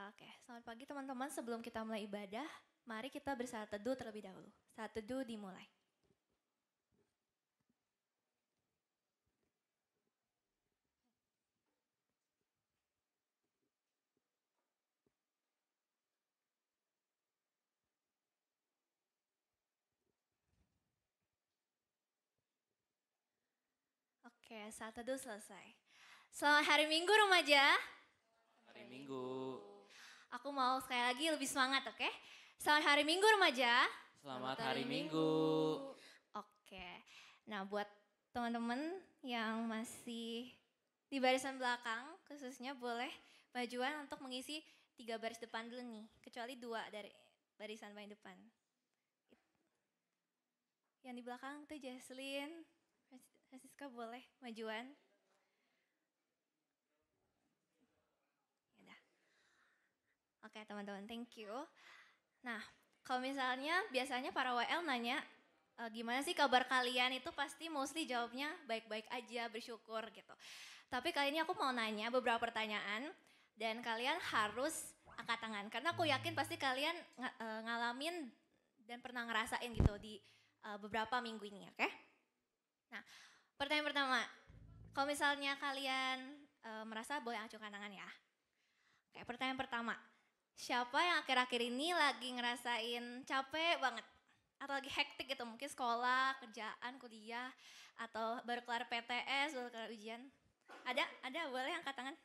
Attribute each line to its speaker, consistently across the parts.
Speaker 1: Oke, selamat pagi teman-teman. Sebelum kita mulai ibadah, mari kita bersaat teduh terlebih dahulu. Saat teduh dimulai. Oke, saat teduh selesai. Selamat hari Minggu remaja.
Speaker 2: Hari Minggu.
Speaker 1: Aku mau sekali lagi lebih semangat, oke? Selamat hari Minggu remaja.
Speaker 2: Selamat hari Minggu.
Speaker 1: Oke, nah buat teman-teman yang masih di barisan belakang, khususnya boleh majuan untuk mengisi 3 baris depan dulu nih, kecuali 2 dari barisan paling depan. Yang di belakang tuh Jesslyn, Francisca boleh majuan. Yaudah. Oke teman-teman, thank you. Nah, kalau misalnya biasanya para WL nanya, gimana sih kabar kalian, itu pasti mostly jawabnya baik-baik aja, bersyukur gitu. Tapi kali ini aku mau nanya beberapa pertanyaan dan kalian harus angkat tangan. Karena aku yakin pasti kalian ngalamin dan pernah ngerasain gitu di beberapa minggu ini, oke? Nah, pertanyaan pertama, kalau misalnya kalian merasa boleh acungkan tangan ya. Oke, pertanyaan pertama, siapa yang akhir-akhir ini lagi ngerasain capek banget? Atau lagi hektik gitu, mungkin sekolah, kerjaan, kuliah, atau baru kelar PTS, baru kelar ujian. Ada boleh angkat tangan?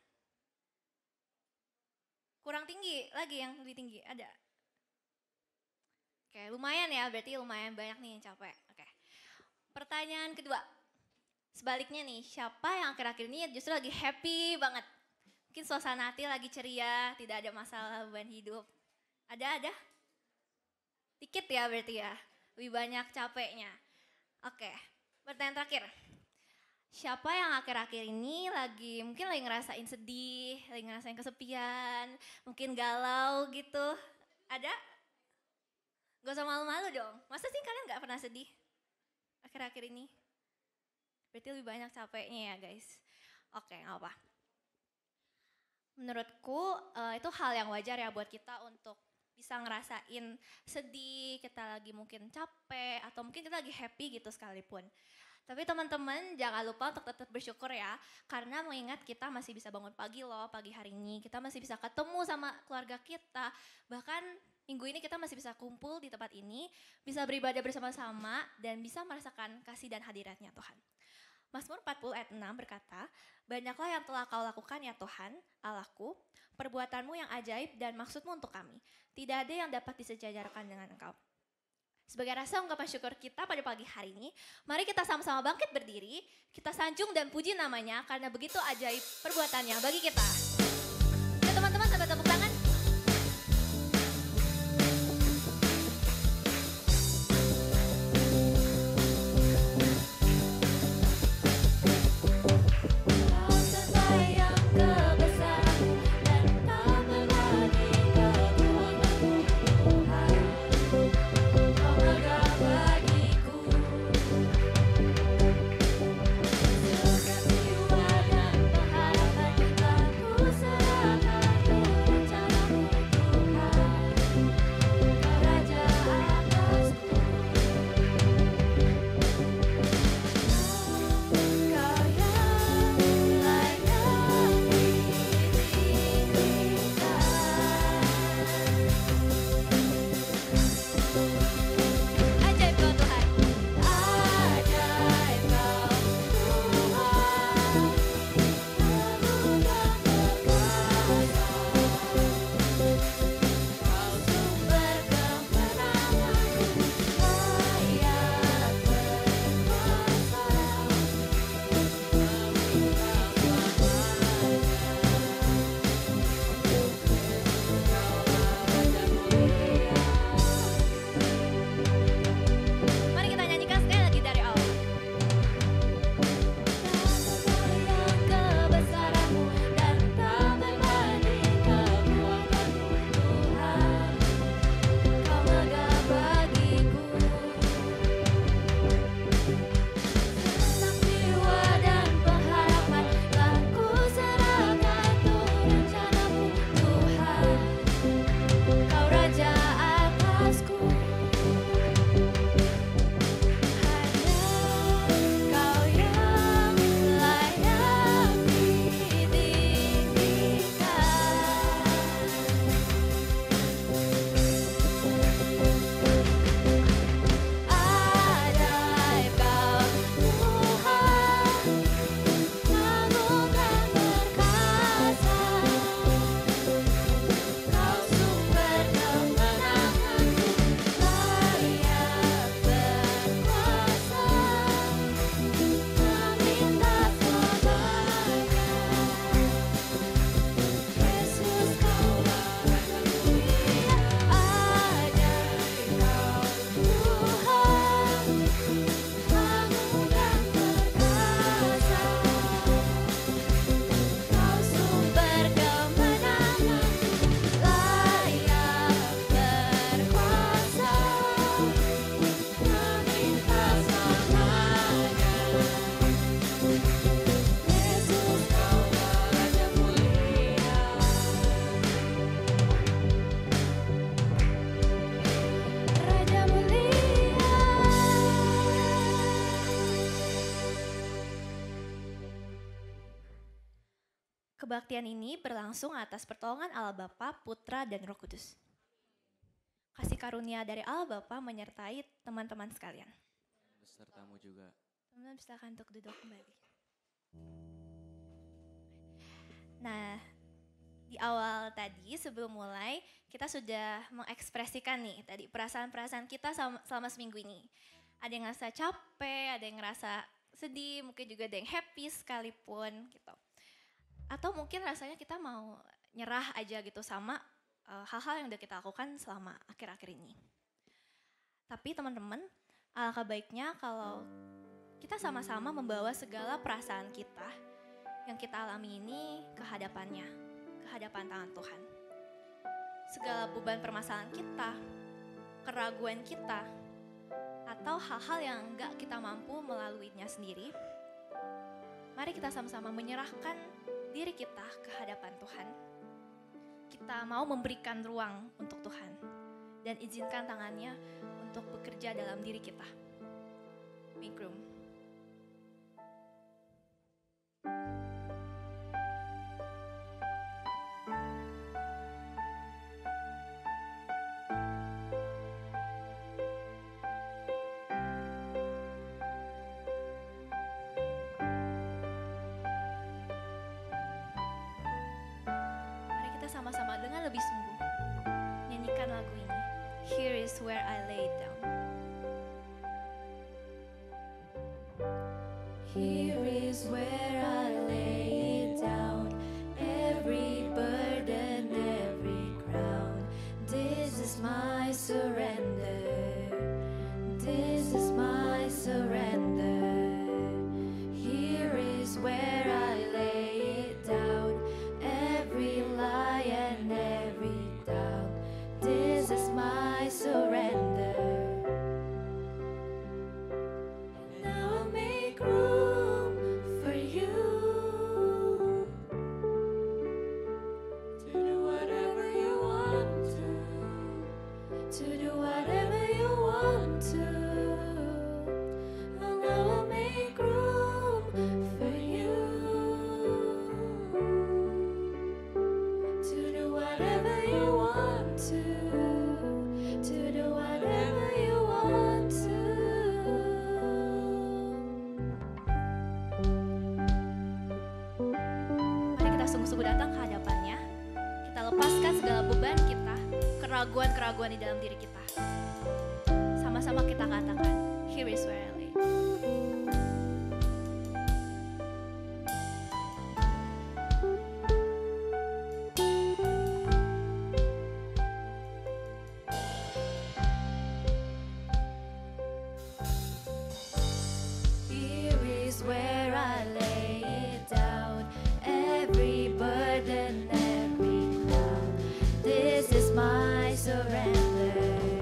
Speaker 1: Kurang tinggi lagi yang lebih tinggi, ada? Oke, lumayan ya, berarti lumayan banyak nih yang capek. Oke. Pertanyaan kedua, sebaliknya nih, siapa yang akhir-akhir ini justru lagi happy banget? Mungkin suasana hati lagi ceria, tidak ada masalah beban hidup. Ada? Dikit ya berarti ya, lebih banyak capeknya. Oke, pertanyaan terakhir. Siapa yang akhir-akhir ini mungkin lagi ngerasain sedih, lagi ngerasain kesepian, mungkin galau gitu. Ada? Gak usah malu-malu dong. Masa sih kalian gak pernah sedih akhir-akhir ini? Berarti lebih banyak capeknya ya guys. Oke, gak apa. Menurutku itu hal yang wajar ya buat kita untuk bisa ngerasain sedih, kita lagi mungkin capek, atau mungkin kita lagi happy gitu sekalipun. Tapi teman-teman jangan lupa untuk tetap bersyukur ya, karena mengingat kita masih bisa bangun pagi loh, pagi hari ini. Kita masih bisa ketemu sama keluarga kita, bahkan minggu ini kita masih bisa kumpul di tempat ini, bisa beribadah bersama-sama, dan bisa merasakan kasih dan hadiratnya Tuhan. Mazmur 40 ayat 6 berkata, banyaklah yang telah kau lakukan ya Tuhan, Allahku, perbuatanmu yang ajaib dan maksudmu untuk kami. Tidak ada yang dapat disejajarkan dengan engkau. Sebagai rasa ungkapan syukur kita pada pagi hari ini, mari kita sama-sama bangkit berdiri, kita sanjung dan puji namanya karena begitu ajaib perbuatannya bagi kita. Ya teman-teman, sampai tepuk tangan. Ku Kebaktian ini berlangsung atas pertolongan Allah Bapa, Putra, dan Roh Kudus. Kasih karunia dari Allah Bapa menyertai teman-teman sekalian.
Speaker 2: Besertamu juga.
Speaker 1: Teman-teman silakan untuk duduk kembali. Nah, di awal tadi sebelum mulai kita sudah mengekspresikan nih tadi perasaan-perasaan kita selama seminggu ini. Ada yang ngerasa capek, ada yang ngerasa sedih, mungkin juga ada yang happy sekalipun gitu. Atau mungkin rasanya kita mau nyerah aja gitu sama hal-hal yang udah kita lakukan selama akhir-akhir ini. Tapi teman-teman, alangkah baiknya kalau kita sama-sama membawa segala perasaan kita yang kita alami ini ke hadapannya, ke hadapan tangan Tuhan. Segala beban permasalahan kita, keraguan kita, atau hal-hal yang enggak kita mampu melaluinya sendiri, mari kita sama-sama menyerahkan diri kita ke hadapan Tuhan. Kita mau memberikan ruang untuk Tuhan dan izinkan tangannya untuk bekerja dalam diri kita. Make room. Sama-sama dengan lebih sungguh nyanyikan lagu ini. Here is where I lay it down.
Speaker 3: Here is where I lay it down, every burden, every crown. This is my surrender. This is my surrender. Here is where I lay it down, every lie and every doubt. This is my surrender. And now I make room for you to do whatever you want to do whatever you want to. And now I make room for you to do whatever you want to do whatever you want to.
Speaker 1: Mari kita sungguh-sungguh datang ke hadapannya. Kita lepaskan segala beban kita, keraguan-keraguan di dalam diri kita. Sama-sama kita katakan, here is where I lay.
Speaker 3: Here is where I lay it down, every burden, every crown. This is my surrender.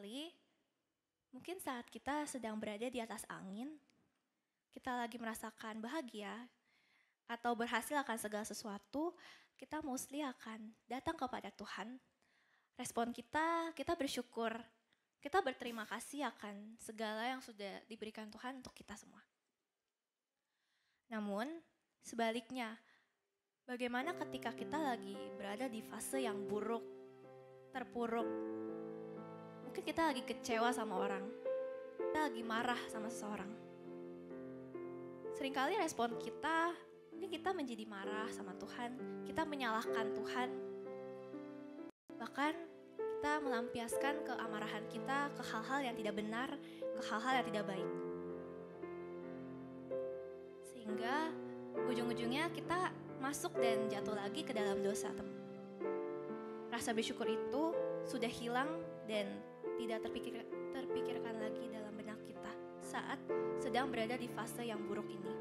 Speaker 1: seringkali mungkin saat kita sedang berada di atas angin, kita lagi merasakan bahagia atau berhasil akan segala sesuatu, kita mostly akan datang kepada Tuhan. Respon kita bersyukur, kita berterima kasih akan segala yang sudah diberikan Tuhan untuk kita semua. Namun, sebaliknya, bagaimana ketika kita lagi berada di fase yang buruk, terpuruk, mungkin kita lagi kecewa sama orang, kita lagi marah sama seseorang. Seringkali respon kita, mungkin kita menjadi marah sama Tuhan, kita menyalahkan Tuhan. Bahkan kita melampiaskan keamarahan kita ke hal-hal yang tidak benar, ke hal-hal yang tidak baik. Sehingga ujung-ujungnya kita masuk dan jatuh lagi ke dalam dosa. Rasa bersyukur itu sudah hilang dan tidak terpikirkan lagi dalam benak kita saat sedang berada di fase yang buruk ini.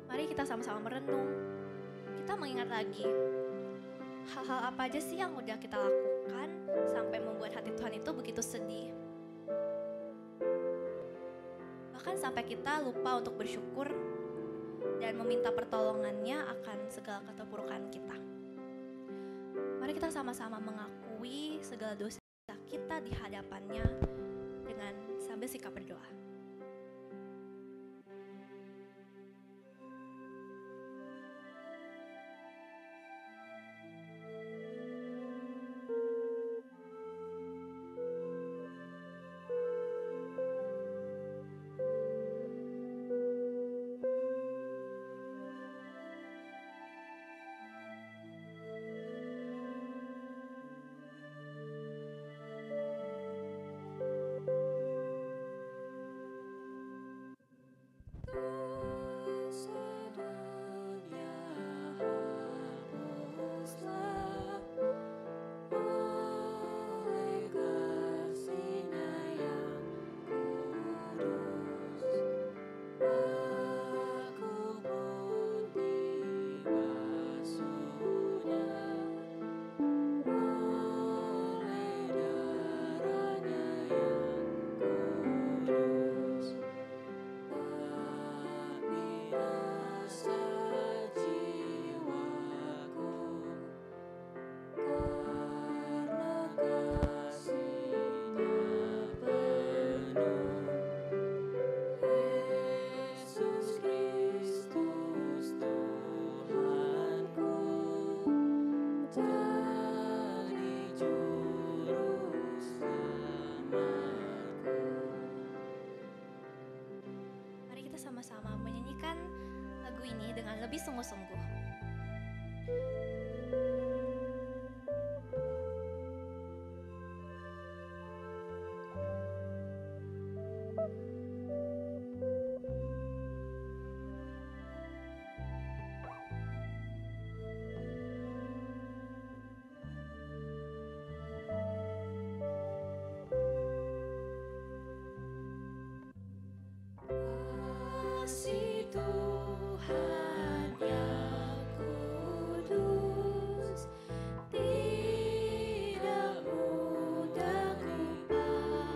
Speaker 1: Mari kita sama-sama merenung, kita mengingat lagi hal-hal apa aja sih yang udah kita lakukan sampai membuat hati Tuhan itu begitu sedih. Bahkan sampai kita lupa untuk bersyukur dan meminta pertolongannya akan segala keterpurukan kita. Mari kita sama-sama mengakui segala dosa kita di hadapannya dengan sambil sikap berdoa. Sama-sama menyanyikan lagu ini dengan lebih sungguh-sungguh.
Speaker 3: Tuhan yang kudus, tidak mudah kupahami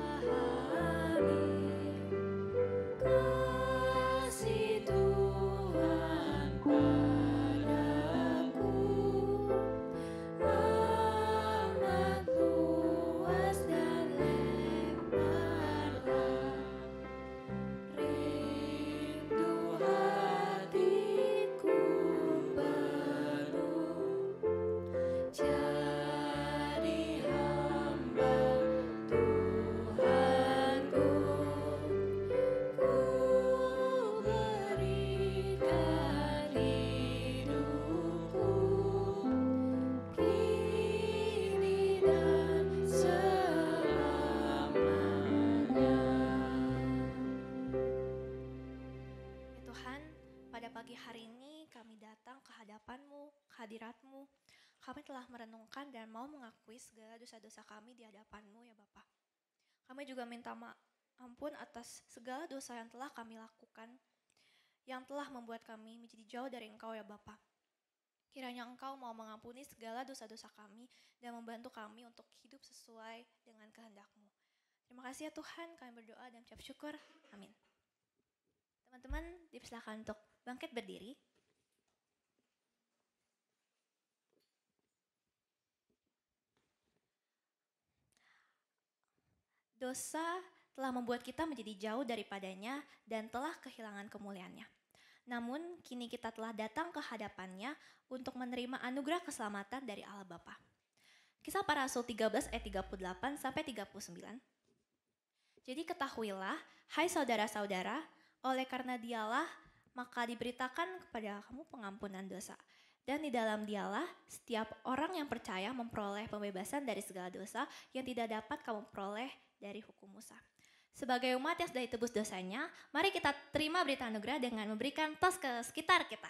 Speaker 3: kasih Tuhan padaku, amat luas dan lebarlah.
Speaker 1: Pagi hari ini kami datang ke hadapan-Mu, ke hadirat-Mu. Kami telah merenungkan dan mau mengakui segala dosa-dosa kami di hadapan-Mu ya Bapa. Kami juga minta ampun atas segala dosa yang telah kami lakukan, yang telah membuat kami menjadi jauh dari Engkau ya Bapa. Kiranya Engkau mau mengampuni segala dosa-dosa kami dan membantu kami untuk hidup sesuai dengan kehendak-Mu. Terima kasih ya Tuhan, kami berdoa dan ucap syukur. Amin. Teman-teman dipersilakan untuk bangkit berdiri. Dosa telah membuat kita menjadi jauh daripadanya dan telah kehilangan kemuliaannya. Namun kini kita telah datang ke hadapannya untuk menerima anugerah keselamatan dari Allah Bapa. Kisah Para Rasul 13 ayat 38 sampai 39. Jadi ketahuilah, hai saudara-saudara, oleh karena Dialah maka diberitakan kepada kamu pengampunan dosa. Dan di dalam Dialah setiap orang yang percaya memperoleh pembebasan dari segala dosa yang tidak dapat kamu peroleh dari hukum Musa. Sebagai umat yang sudah ditebus dosanya, mari kita terima berita anugerah dengan memberikan tos ke sekitar kita.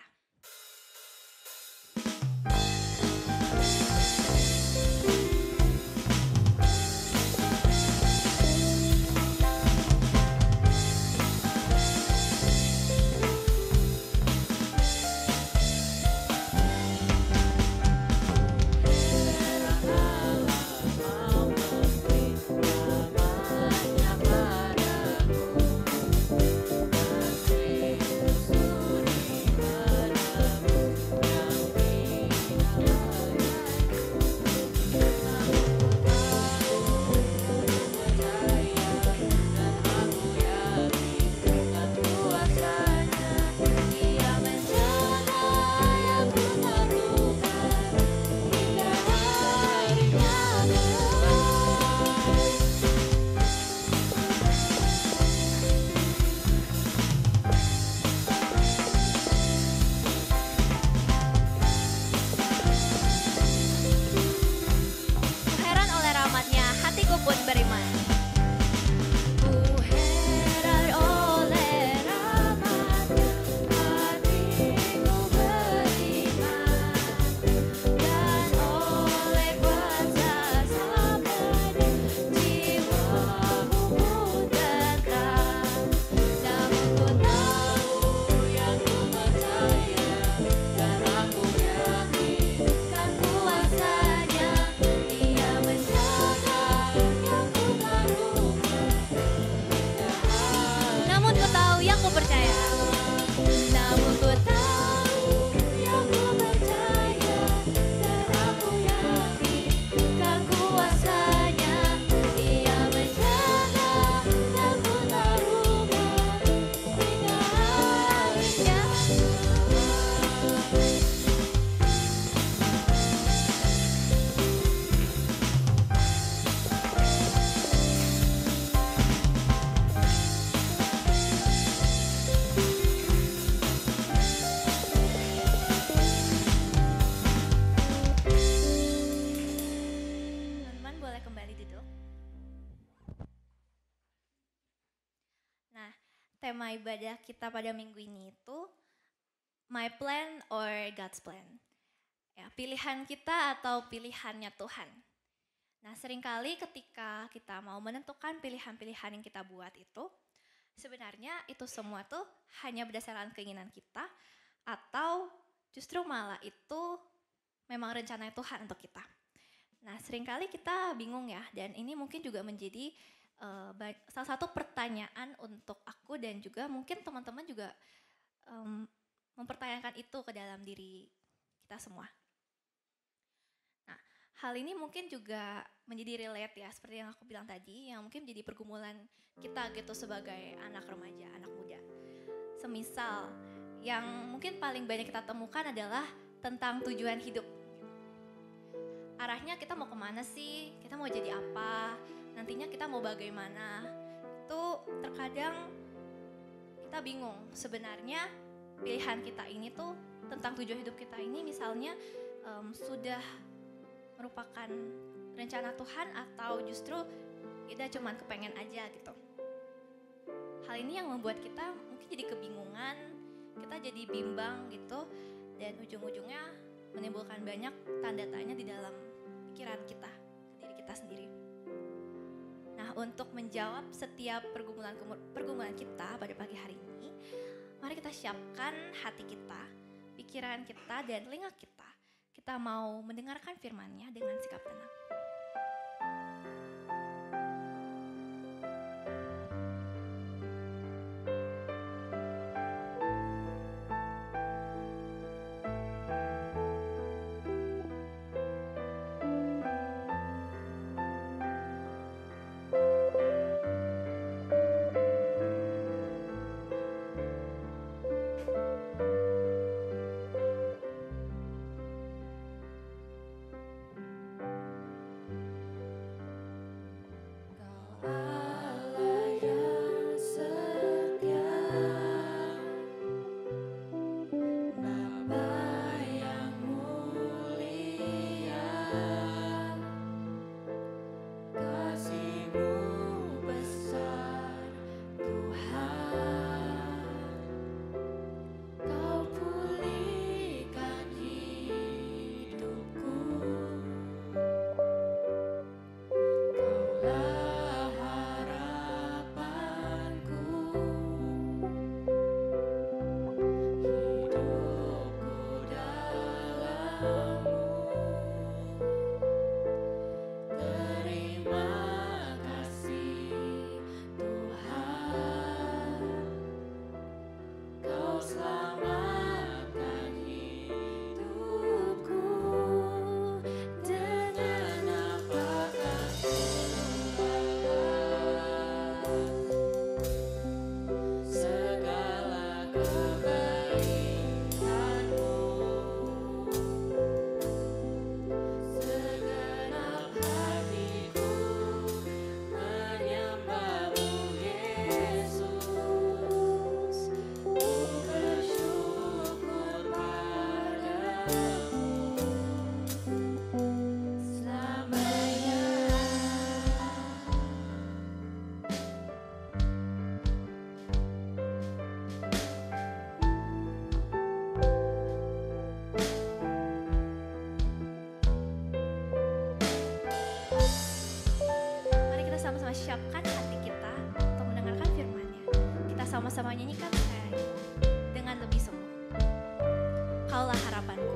Speaker 1: Tema ibadah kita pada minggu ini itu My Plan or God's Plan. Ya, pilihan kita atau pilihannya Tuhan. Nah, seringkali ketika kita mau menentukan pilihan-pilihan yang kita buat itu, sebenarnya itu semua tuh hanya berdasarkan keinginan kita atau justru malah itu memang rencana Tuhan untuk kita. Nah, seringkali kita bingung ya, dan ini mungkin juga menjadi salah satu pertanyaan untuk aku dan juga mungkin teman-teman juga mempertanyakan itu ke dalam diri kita semua. Nah, hal ini mungkin juga menjadi relate ya, seperti yang aku bilang tadi, yang mungkin menjadi pergumulan kita gitu sebagai anak remaja, anak muda. Semisal, yang mungkin paling banyak kita temukan adalah tentang tujuan hidup. Arahnya kita mau kemana sih, kita mau jadi apa, nantinya kita mau bagaimana. Itu terkadang kita bingung sebenarnya pilihan kita ini tuh tentang tujuan hidup kita ini misalnya sudah merupakan rencana Tuhan atau justru kita cuman kepengen aja gitu. Hal ini yang membuat kita mungkin jadi kebingungan, kita jadi bimbang gitu, dan ujung-ujungnya menimbulkan banyak tanda tanya di dalam pikiran kita, ke diri kita sendiri. Nah, untuk menjawab setiap pergumulan kita pada pagi hari ini, mari kita siapkan hati kita, pikiran kita, dan telinga kita kita mau mendengarkan firman-Nya dengan sikap tenang. Siapkan hati kita untuk mendengarkan firman-Nya. Kita sama-sama nyanyikan dengan lebih sungguh. Kaulah harapanku.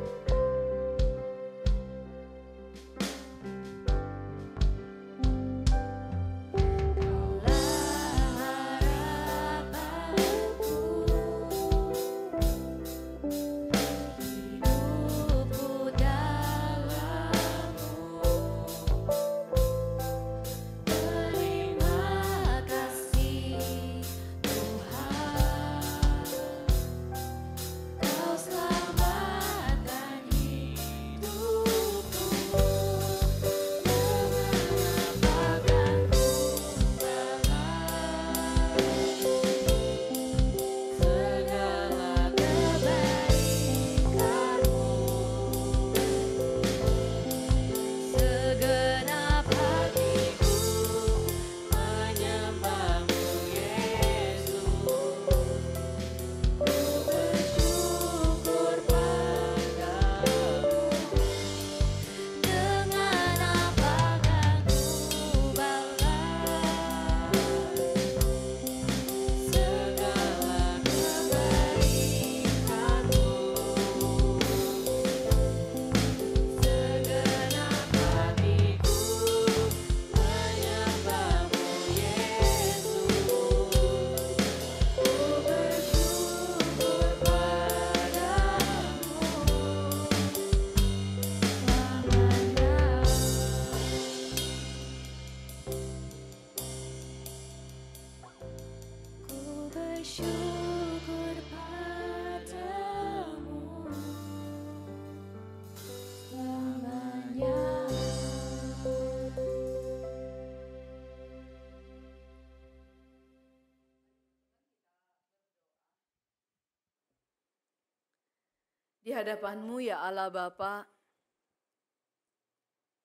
Speaker 4: Di hadapan-Mu ya Allah Bapa,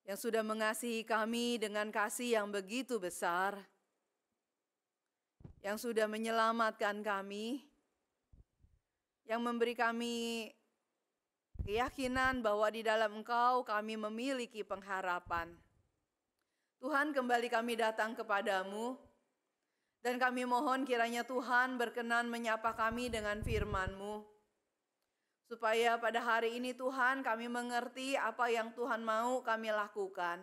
Speaker 4: yang sudah mengasihi kami dengan kasih yang begitu besar, yang sudah menyelamatkan kami, yang memberi kami keyakinan bahwa di dalam Engkau kami memiliki pengharapan. Tuhan, kembali kami datang kepadamu, dan kami mohon kiranya Tuhan berkenan menyapa kami dengan firman-Mu. Supaya pada hari ini Tuhan kami mengerti apa yang Tuhan mau kami lakukan.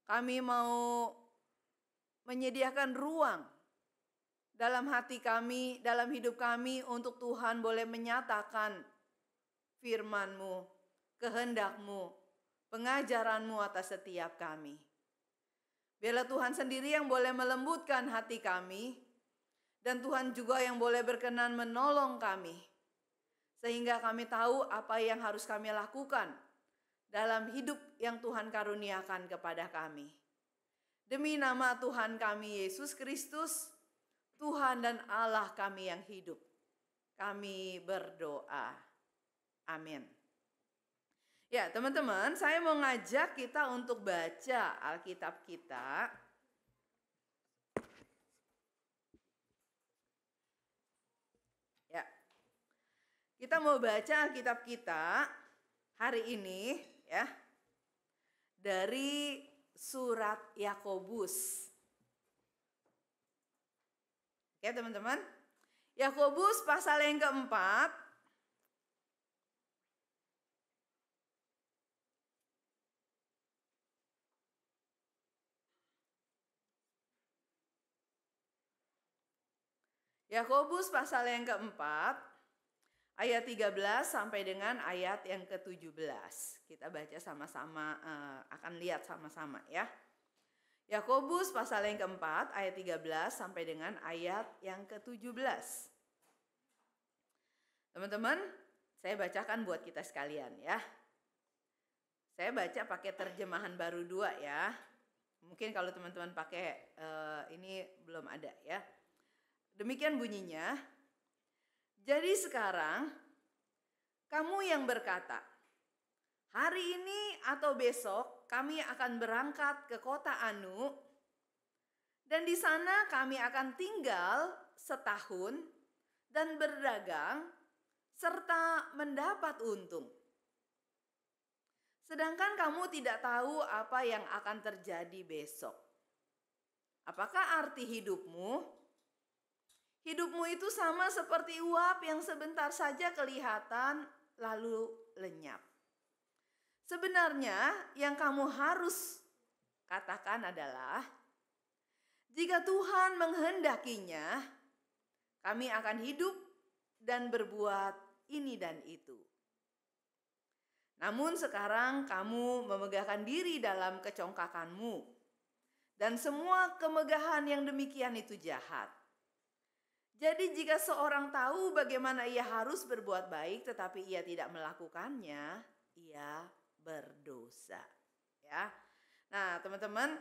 Speaker 4: Kami mau menyediakan ruang dalam hati kami, dalam hidup kami untuk Tuhan boleh menyatakan firman-Mu, kehendak-Mu, pengajaran-Mu atas setiap kami. Biarlah Tuhan sendiri yang boleh melembutkan hati kami, dan Tuhan juga yang boleh berkenan menolong kami. Sehingga kami tahu apa yang harus kami lakukan dalam hidup yang Tuhan karuniakan kepada kami. Demi nama Tuhan kami Yesus Kristus, Tuhan dan Allah kami yang hidup, kami berdoa. Amin. Ya teman-teman, saya mau ngajak kita untuk baca Alkitab kita. Ya, kita mau baca Alkitab kita hari ini ya, dari surat Yakobus. Oke teman-teman, Yakobus pasal yang keempat. Yakobus pasal yang keempat, ayat 13 sampai dengan ayat yang ke-17. Kita baca sama-sama, akan lihat sama-sama ya. Yakobus pasal yang keempat, ayat 13 sampai dengan ayat yang ke-17. Teman-teman, saya bacakan buat kita sekalian ya. Saya baca pakai terjemahan baru 2 ya. Mungkin kalau teman-teman pakai ini belum ada ya. Demikian bunyinya, jadi sekarang kamu yang berkata, hari ini atau besok kami akan berangkat ke kota Anu, dan di sana kami akan tinggal setahun dan berdagang serta mendapat untung. Sedangkan kamu tidak tahu apa yang akan terjadi besok. Apakah arti hidupmu? Hidupmu itu sama seperti uap yang sebentar saja kelihatan lalu lenyap. Sebenarnya yang kamu harus katakan adalah, jika Tuhan menghendakinya, kami akan hidup dan berbuat ini dan itu. Namun sekarang kamu memegahkan diri dalam kecongkakanmu, dan semua kemegahan yang demikian itu jahat. Jadi jika seorang tahu bagaimana ia harus berbuat baik tetapi ia tidak melakukannya, ia berdosa. Ya. Nah teman-teman,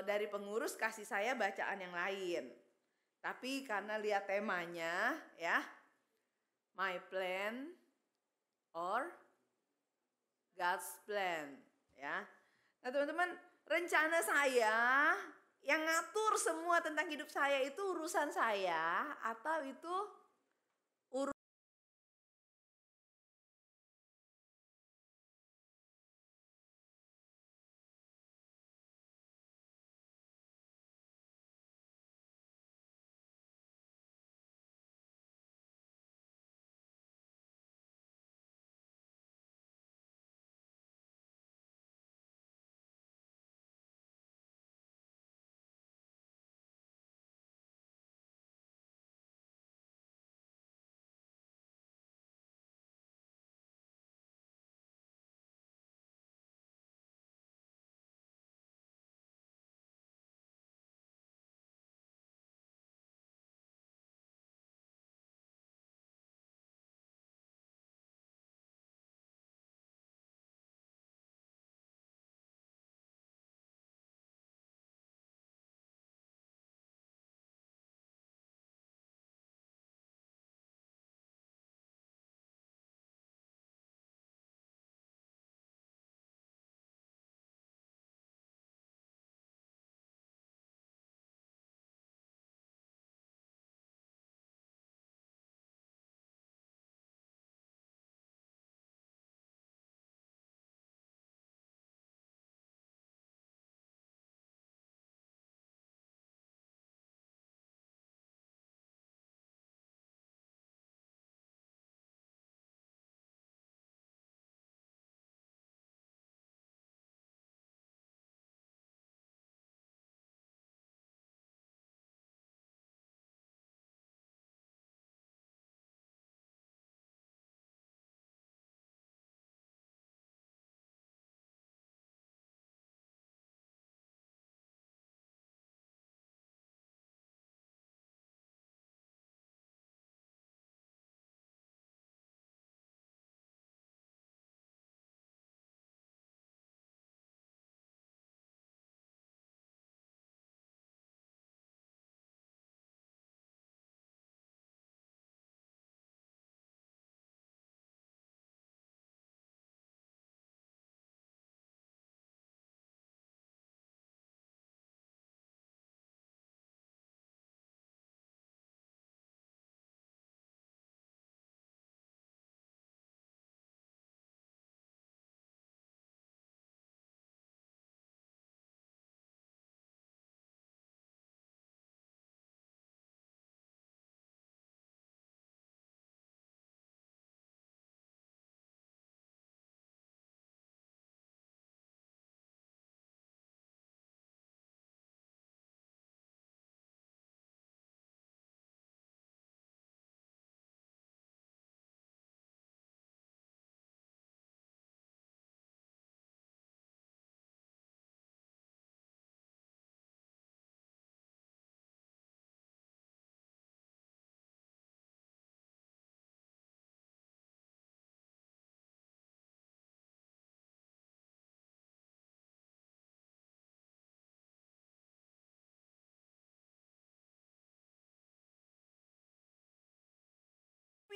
Speaker 4: dari pengurus kasih saya bacaan yang lain. Tapi karena lihat temanya ya, my plan or God's plan. Ya. Nah teman-teman, rencana saya yang ngatur semua tentang hidup saya itu urusan saya atau itu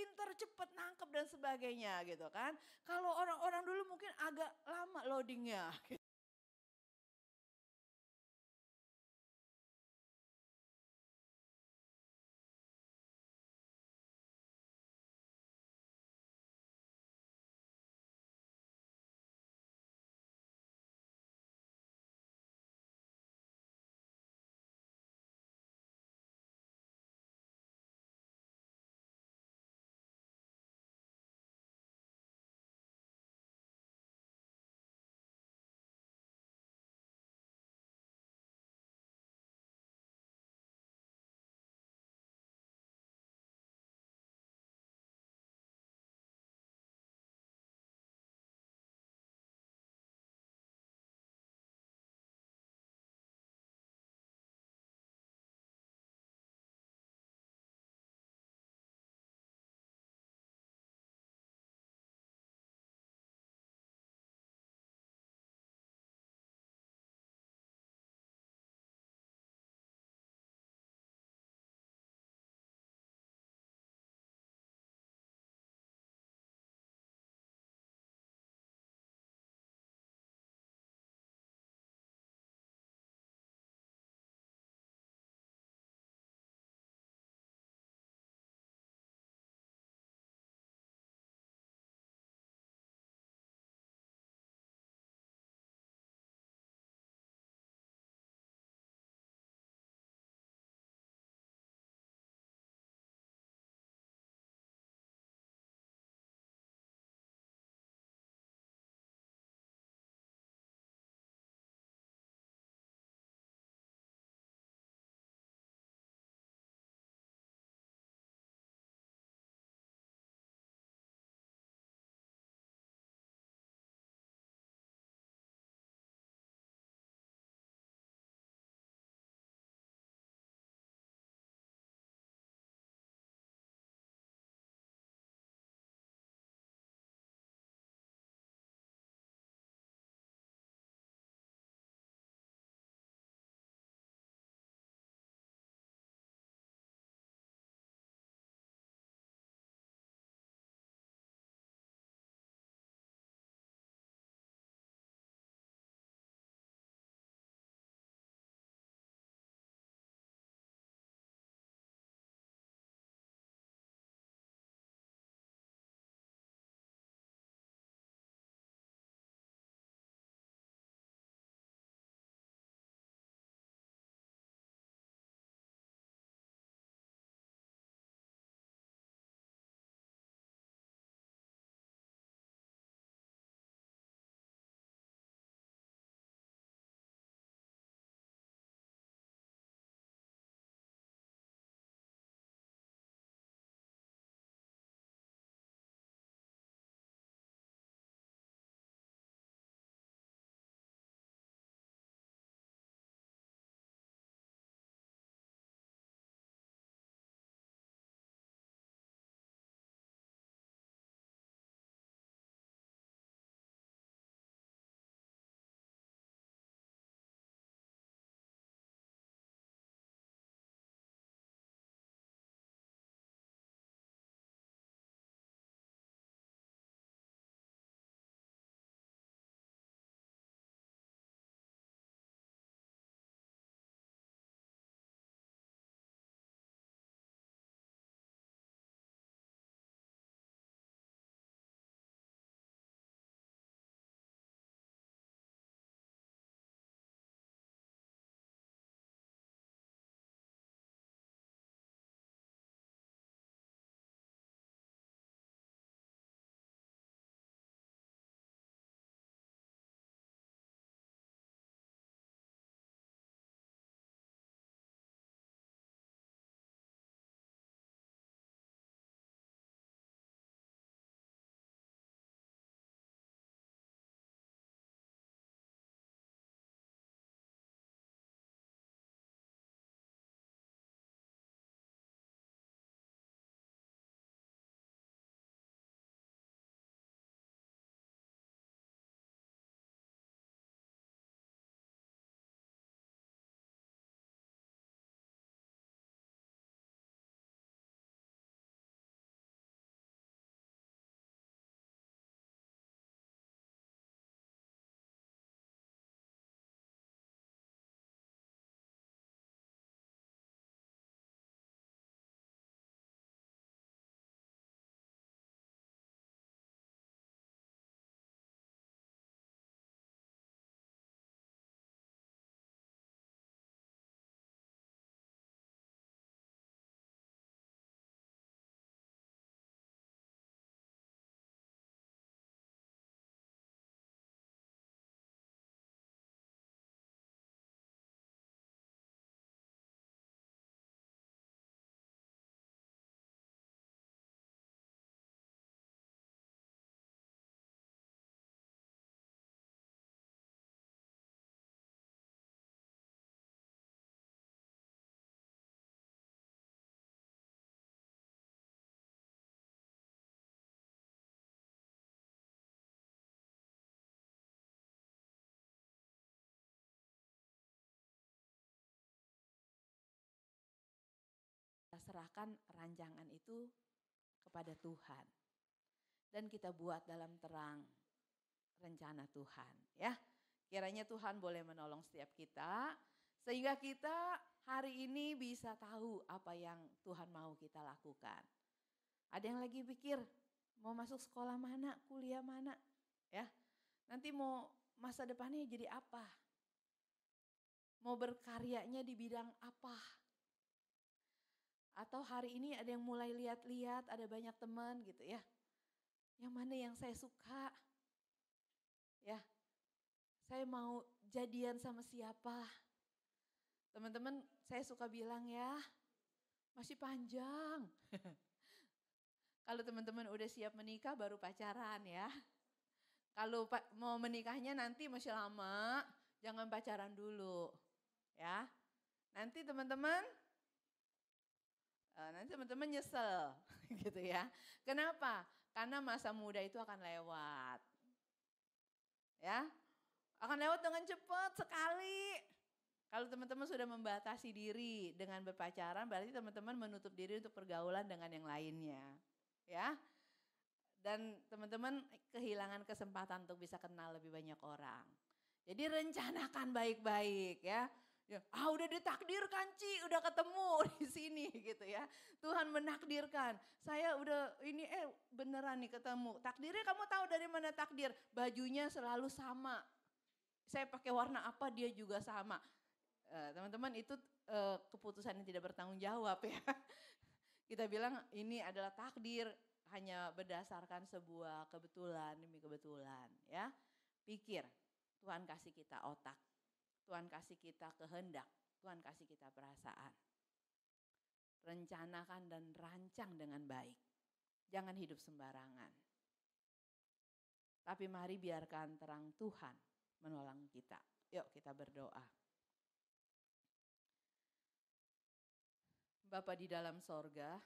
Speaker 4: pinter, cepet, nangkep dan sebagainya gitu kan. Kalau orang-orang dulu mungkin agak lama loadingnya. serahkan rancangan itu kepada Tuhan. Dan kita buat dalam terang rencana Tuhan, ya. Kiranya Tuhan boleh menolong setiap kita sehingga kita hari ini bisa tahu apa yang Tuhan mau kita lakukan. Ada yang lagi pikir mau masuk sekolah mana, kuliah mana, ya. Nanti mau masa depannya jadi apa? Mau berkaryanya di bidang apa? Atau hari ini ada yang mulai lihat-lihat, ada banyak teman gitu ya. Yang mana yang saya suka? Ya. Saya mau jadian sama siapa? Teman-teman, saya suka bilang ya, masih panjang. Kalau teman-teman udah siap menikah baru pacaran ya. Kalau mau menikahnya nanti masih lama, jangan pacaran dulu. Ya. Nanti teman-teman nyesel gitu ya. Kenapa? Karena masa muda itu akan lewat. Ya. Akan lewat dengan cepat sekali. Kalau teman-teman sudah membatasi diri dengan berpacaran, berarti teman-teman menutup diri untuk pergaulan dengan yang lainnya. Ya. Dan teman-teman kehilangan kesempatan untuk bisa kenal lebih banyak orang. Jadi rencanakan baik-baik ya. Udah ditakdirkan Ci, udah ketemu di sini gitu ya. Tuhan menakdirkan. Saya udah ini beneran nih ketemu. Takdirnya kamu tahu dari mana takdir? Bajunya selalu sama. Saya pakai warna apa dia juga sama. Teman-teman itu keputusan yang tidak bertanggung jawab ya. Kita bilang ini adalah takdir hanya berdasarkan sebuah kebetulan demi kebetulan ya. Pikir, Tuhan kasih kita otak, Tuhan kasih kita kehendak, Tuhan kasih kita perasaan. Rencanakan dan rancang dengan baik. Jangan hidup sembarangan. Tapi mari biarkan terang Tuhan menolong kita. Yuk kita berdoa. Bapa di dalam sorga,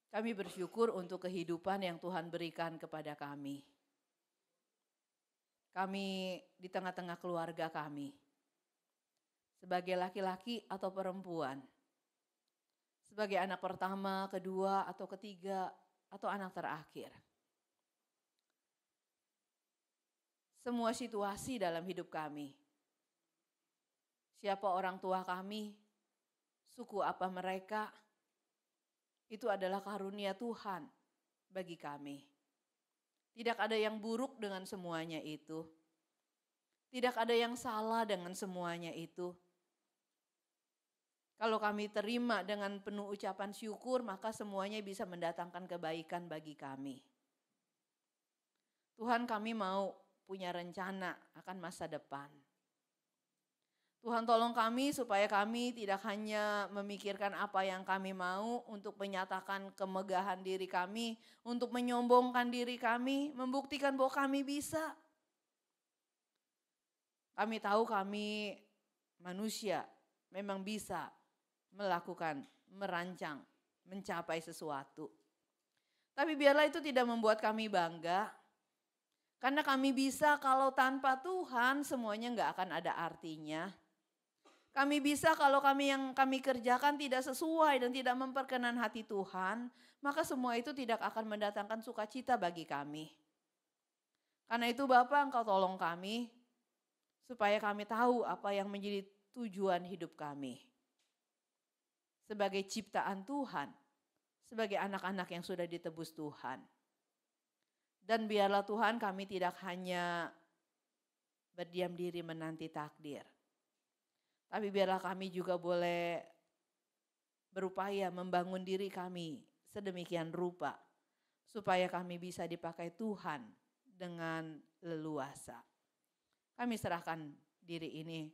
Speaker 4: kami bersyukur untuk kehidupan yang Tuhan berikan kepada kami. Kami di tengah-tengah keluarga kami, sebagai laki-laki atau perempuan, sebagai anak pertama, kedua atau ketiga, atau anak terakhir. Semua situasi dalam hidup kami, siapa orang tua kami, suku apa mereka, itu adalah karunia Tuhan bagi kami. Tidak ada yang buruk dengan semuanya itu. Tidak ada yang salah dengan semuanya itu. Kalau kami terima dengan penuh ucapan syukur, maka semuanya bisa mendatangkan kebaikan bagi kami. Tuhan, kami mau punya rencana akan masa depan. Tuhan tolong kami supaya kami tidak hanya memikirkan apa yang kami mau untuk menyatakan kemegahan diri kami, untuk menyombongkan diri kami, membuktikan bahwa kami bisa. Kami tahu kami manusia memang bisa melakukan, merancang, mencapai sesuatu. Tapi biarlah itu tidak membuat kami bangga. Karena kami bisa kalau tanpa Tuhan semuanya gak akan ada artinya. Kami bisa kalau yang kami kerjakan tidak sesuai dan tidak memperkenan hati Tuhan, maka semua itu tidak akan mendatangkan sukacita bagi kami. Karena itu Bapa, Engkau tolong kami supaya kami tahu apa yang menjadi tujuan hidup kami. Sebagai ciptaan Tuhan, sebagai anak-anak yang sudah ditebus Tuhan. Dan biarlah Tuhan kami tidak hanya berdiam diri menanti takdir. Tapi biarlah kami juga boleh berupaya membangun diri kami sedemikian rupa. Supaya kami bisa dipakai Tuhan dengan leluasa. Kami serahkan diri ini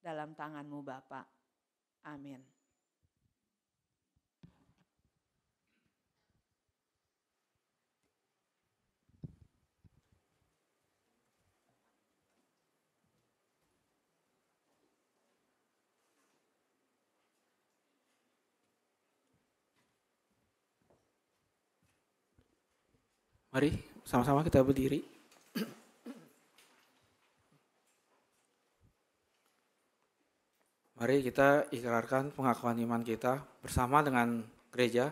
Speaker 4: dalam tangan-Mu Bapa. Amin.
Speaker 5: Mari sama-sama kita berdiri. Mari kita ikrarkan pengakuan iman kita bersama dengan gereja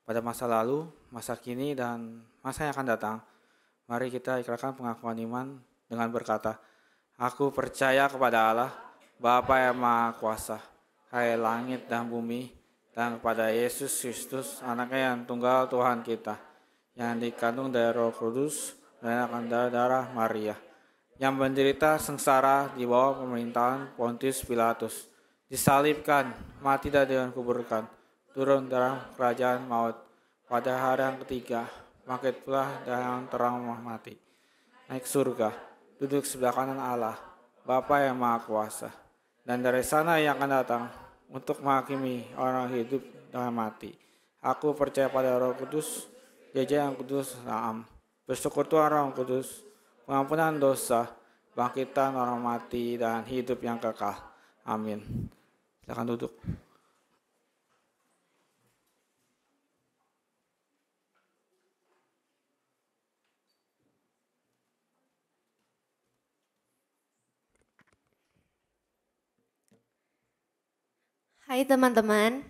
Speaker 5: pada masa lalu, masa kini, dan masa yang akan datang. Mari kita ikrarkan pengakuan iman dengan berkata, Aku percaya kepada Allah, Bapa yang Maha Kuasa, Hai langit dan bumi, dan kepada Yesus Kristus, anaknya yang tunggal Tuhan kita, yang dikandung dari Roh Kudus dan akan darah Maria, yang menderita sengsara di bawah pemerintahan Pontius Pilatus, disalibkan, mati dan dikuburkan, turun dalam kerajaan maut, pada hari yang ketiga, bangkit pula dari yang terang mati, naik surga, duduk sebelah kanan Allah, Bapa yang Maha Kuasa, dan dari sana yang akan datang untuk menghakimi orang hidup dan mati. Aku percaya pada Roh Kudus, gereja yang kudus, naam, bersyukur Tuhan Roh Kudus, pengampunan dosa, bangkitan orang mati, dan hidup yang kekal. Amin. Silakan duduk.
Speaker 3: Hai teman-teman,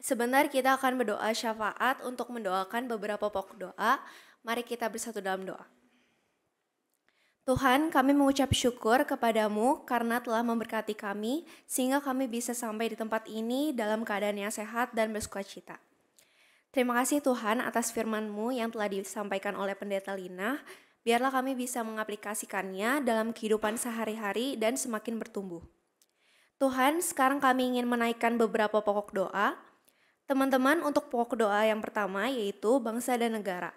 Speaker 3: sebentar kita akan berdoa syafaat untuk mendoakan beberapa pokok doa. Mari kita bersatu dalam doa. Tuhan, kami mengucap syukur kepadamu karena telah memberkati kami sehingga kami bisa sampai di tempat ini dalam keadaan yang sehat dan bersukacita. Terima kasih Tuhan atas firman-Mu yang telah disampaikan oleh Pendeta Lina. Biarlah kami bisa mengaplikasikannya dalam kehidupan sehari-hari dan semakin bertumbuh. Tuhan, sekarang kami ingin menaikkan beberapa pokok doa. Teman-teman, untuk pokok doa yang pertama yaitu bangsa dan negara.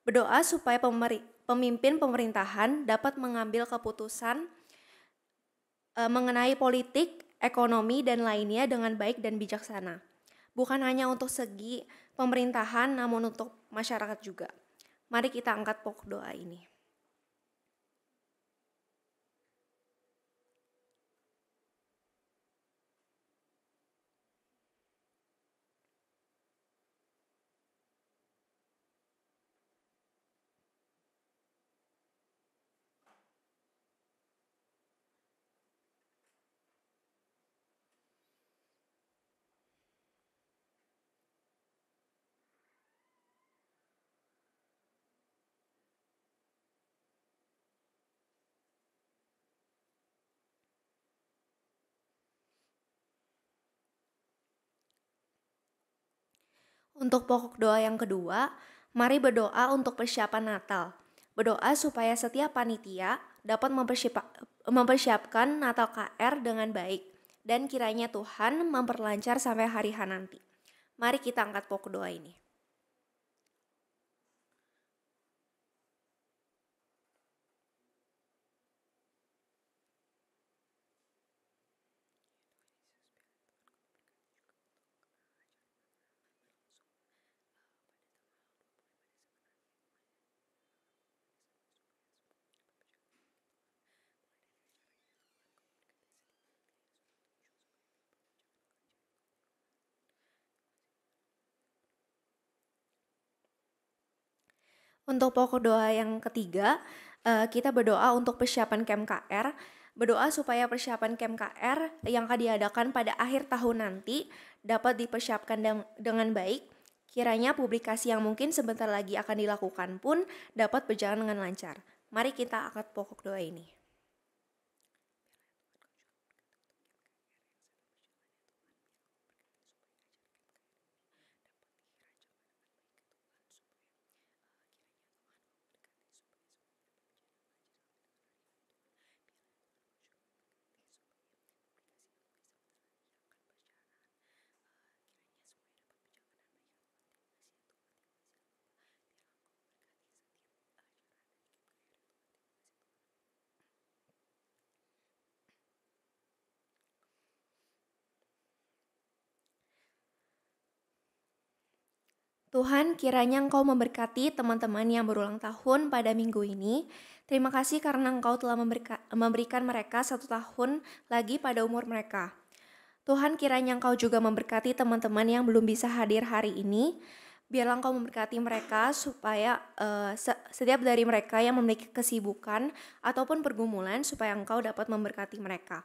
Speaker 3: Berdoa supaya pemimpin pemerintahan dapat mengambil keputusan mengenai politik, ekonomi, dan lainnya dengan baik dan bijaksana. Bukan hanya untuk segi pemerintahan, namun untuk masyarakat juga. Mari kita angkat pokok doa ini. Untuk pokok doa yang kedua, mari berdoa untuk persiapan Natal. Berdoa supaya setiap panitia dapat mempersiapkan Natal KR dengan baik dan kiranya Tuhan memperlancar sampai hari H nanti. Mari kita angkat pokok doa ini. Untuk pokok doa yang ketiga, kita berdoa untuk persiapan Camp KR. Berdoa supaya persiapan Camp KR yang akan diadakan pada akhir tahun nanti dapat dipersiapkan dengan baik. Kiranya publikasi yang mungkin sebentar lagi akan dilakukan pun dapat berjalan dengan lancar. Mari kita angkat pokok doa ini. Tuhan, kiranya Engkau memberkati teman-teman yang berulang tahun pada minggu ini. Terima kasih karena Engkau telah memberikan mereka 1 tahun lagi pada umur mereka. Tuhan, kiranya Engkau juga memberkati teman-teman yang belum bisa hadir hari ini. Biarlah Engkau memberkati mereka supaya setiap dari mereka yang memiliki kesibukan ataupun pergumulan supaya Engkau dapat memberkati mereka.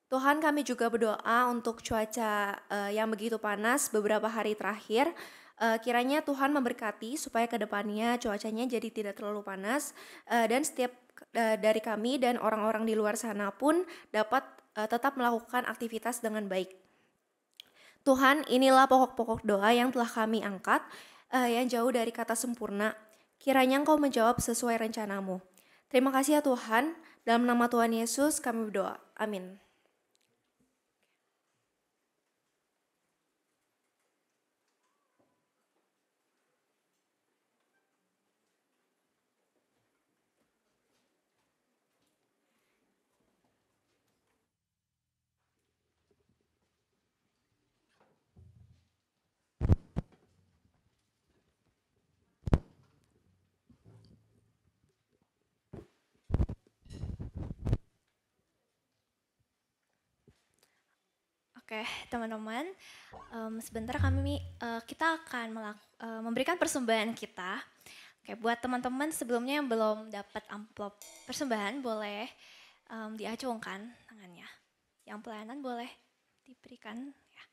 Speaker 3: Tuhan, kami juga berdoa untuk cuaca yang begitu panas beberapa hari terakhir. Kiranya Tuhan memberkati supaya kedepannya cuacanya jadi tidak terlalu panas, dan setiap dari kami dan orang-orang di luar sana pun dapat tetap melakukan aktivitas dengan baik. Tuhan, inilah pokok-pokok doa yang telah kami angkat, yang jauh dari kata sempurna. Kiranya Engkau menjawab sesuai rencanamu. Terima kasih ya Tuhan, dalam nama Tuhan Yesus kami berdoa. Amin.
Speaker 1: Oke, teman-teman, sebentar kita akan memberikan persembahan kita. Oke, buat teman-teman sebelumnya yang belum dapat amplop persembahan boleh diacungkan tangannya. Yang pelayanan boleh diberikan. Ya.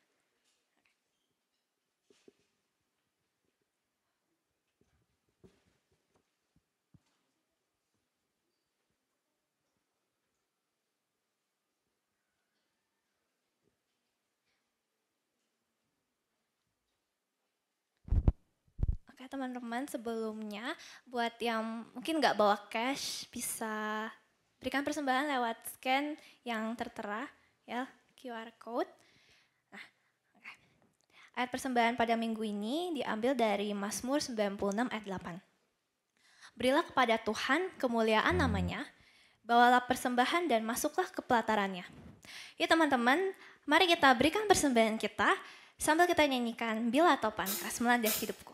Speaker 1: Oke teman-teman, sebelumnya buat yang mungkin nggak bawa cash bisa berikan persembahan lewat scan yang tertera ya, QR code. Nah, oke. Ayat persembahan pada minggu ini diambil dari Mazmur 96 ayat 8. Berilah kepada Tuhan kemuliaan namanya, bawalah persembahan dan masuklah ke pelatarannya. Ya teman-teman, mari kita berikan persembahan kita sambil kita nyanyikan Bila Topan Kas Melanda Hidupku.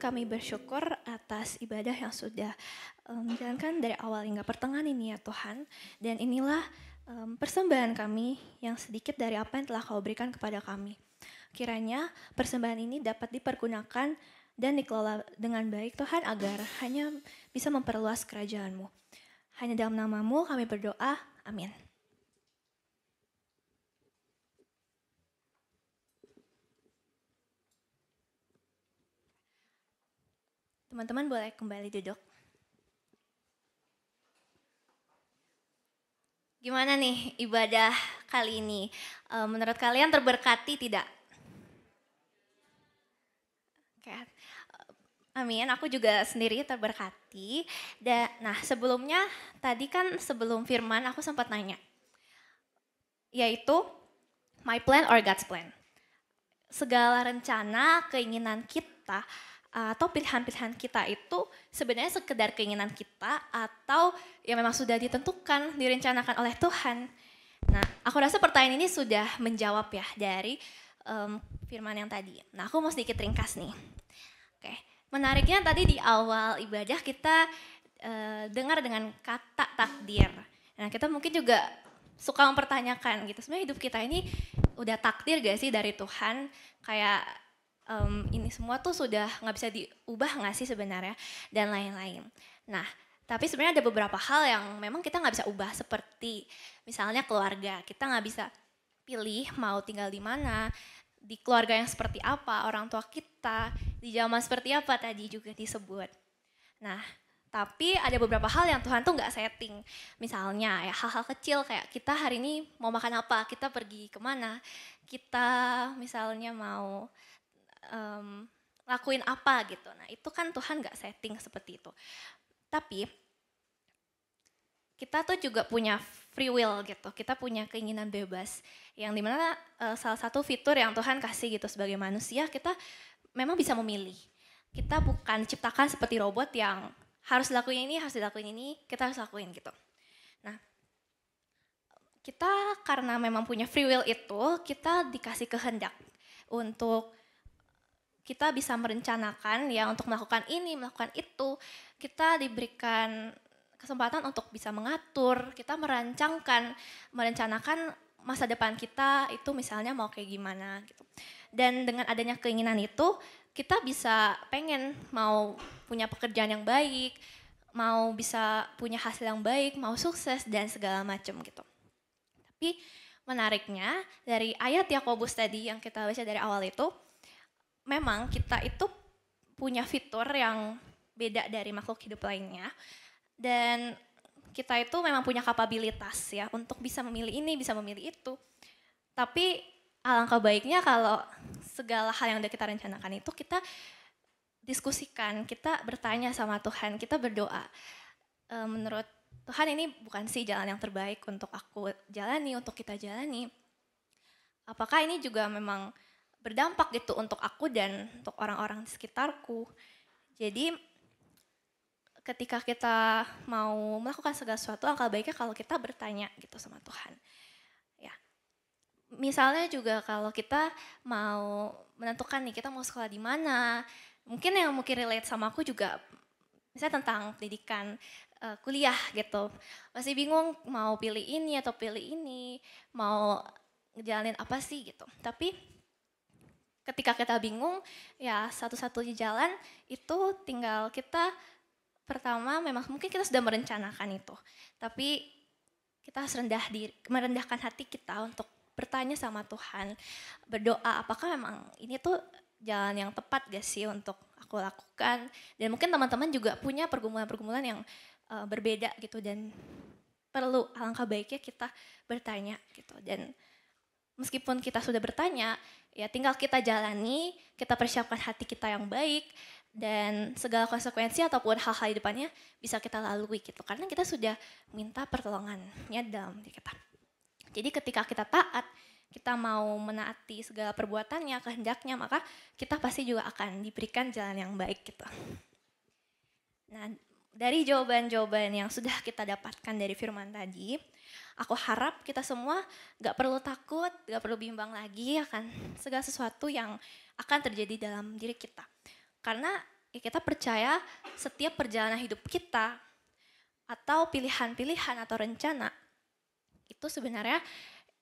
Speaker 1: Kami bersyukur atas ibadah yang sudah dijalankan dari awal hingga pertengahan ini ya Tuhan. Dan inilah persembahan kami yang sedikit dari apa yang telah Kau berikan kepada kami. Kiranya persembahan ini dapat dipergunakan dan dikelola dengan baik Tuhan agar hanya bisa memperluas kerajaan-Mu. Hanya dalam nama-Mu kami berdoa, amin. Teman-teman boleh kembali duduk. Gimana nih ibadah kali ini? Menurut kalian terberkati tidak? Oke. Amin, aku juga sendiri terberkati. Nah sebelumnya tadi kan sebelum firman aku sempat nanya. Yaitu my plan or God's plan. Segala rencana, keinginan kita atau pilihan-pilihan kita itu sebenarnya sekedar keinginan kita atau yang memang sudah ditentukan, direncanakan oleh Tuhan. Nah, aku rasa pertanyaan ini sudah menjawab ya dari firman yang tadi. Nah, aku mau sedikit ringkas nih. Oke, menariknya tadi di awal ibadah kita dengar dengan kata takdir. Nah, kita mungkin juga suka mempertanyakan gitu, sebenarnya hidup kita ini udah takdir gak sih dari Tuhan? Kayak ini semua tuh sudah nggak bisa diubah nggak sih sebenarnya dan lain-lain. Nah, tapi sebenarnya ada beberapa hal yang memang kita nggak bisa ubah seperti misalnya keluarga. Kita nggak bisa pilih mau tinggal di mana, di keluarga yang seperti apa, orang tua kita, di zaman seperti apa tadi juga disebut. Nah, tapi ada beberapa hal yang Tuhan tuh nggak setting. Misalnya ya hal-hal kecil kayak kita hari ini mau makan apa, kita pergi kemana, kita misalnya mau lakuin apa gitu. Nah itu kan Tuhan gak setting seperti itu. Tapi kita tuh juga punya free will gitu. Kita punya keinginan bebas. Yang dimana salah satu fitur yang Tuhan kasih gitu sebagai manusia, kita memang bisa memilih. Kita bukan diciptakan seperti robot yang harus lakuin ini, harus dilakuin ini, kita harus lakuin gitu. Nah kita karena memang punya free will itu, kita dikasih kehendak untuk kita bisa merencanakan ya untuk melakukan ini, melakukan itu. Kita diberikan kesempatan untuk bisa mengatur, kita merencanakan masa depan kita itu misalnya mau kayak gimana gitu. Dan dengan adanya keinginan itu, kita bisa pengen mau punya pekerjaan yang baik, mau bisa punya hasil yang baik, mau sukses dan segala macam gitu. Tapi menariknya dari ayat Yakobus tadi yang kita baca dari awal itu, memang kita itu punya fitur yang beda dari makhluk hidup lainnya dan kita itu memang punya kapabilitas ya untuk bisa memilih ini, bisa memilih itu. Tapi alangkah baiknya kalau segala hal yang udah kita rencanakan itu kita diskusikan, kita bertanya sama Tuhan, kita berdoa. Menurut Tuhan ini bukan sih jalan yang terbaik untuk aku jalani, untuk kita jalani. Apakah ini juga memang berdampak gitu untuk aku dan untuk orang-orang di sekitarku. Jadi ketika kita mau melakukan segala sesuatu, alangkah baiknya kalau kita bertanya gitu sama Tuhan. Ya, misalnya juga kalau kita mau menentukan nih kita mau sekolah di mana, mungkin yang mungkin relate sama aku juga misalnya tentang pendidikan kuliah gitu. Masih bingung mau pilih ini atau pilih ini, mau ngejalanin apa sih gitu. Tapi ketika kita bingung, ya satu-satunya jalan itu tinggal kita pertama memang mungkin kita sudah merencanakan itu. Tapi kita harus merendahkan hati kita untuk bertanya sama Tuhan, berdoa apakah memang ini tuh jalan yang tepat gak sih untuk aku lakukan. Dan mungkin teman-teman juga punya pergumulan-pergumulan yang berbeda gitu dan perlu alangkah baiknya kita bertanya gitu. Dan meskipun kita sudah bertanya, ya tinggal kita jalani, kita persiapkan hati kita yang baik, dan segala konsekuensi ataupun hal-hal di depannya bisa kita lalui gitu. Karena kita sudah minta pertolongannya dalam diri kita. Jadi ketika kita taat, kita mau menaati segala perbuatannya, kehendaknya, maka kita pasti juga akan diberikan jalan yang baik gitu. Nah, dari jawaban-jawaban yang sudah kita dapatkan dari firman tadi, aku harap kita semua gak perlu takut, gak perlu bimbang lagi akan segala sesuatu yang akan terjadi dalam diri kita. Karena ya kita percaya setiap perjalanan hidup kita atau pilihan-pilihan atau rencana itu sebenarnya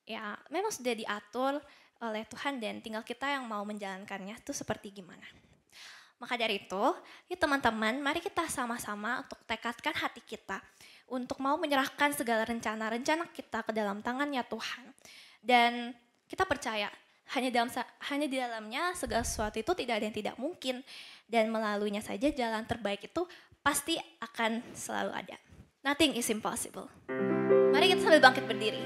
Speaker 1: ya memang sudah diatur oleh Tuhan dan tinggal kita yang mau menjalankannya itu seperti gimana. Maka dari itu, ya teman-teman, mari kita sama-sama untuk tekadkan hati kita untuk mau menyerahkan segala rencana-rencana kita ke dalam tangannya Tuhan. Dan kita percaya hanya di dalamnya segala sesuatu itu tidak ada yang tidak mungkin dan melaluinya saja jalan terbaik itu pasti akan selalu ada. Nothing is impossible. Mari kita sambil bangkit berdiri.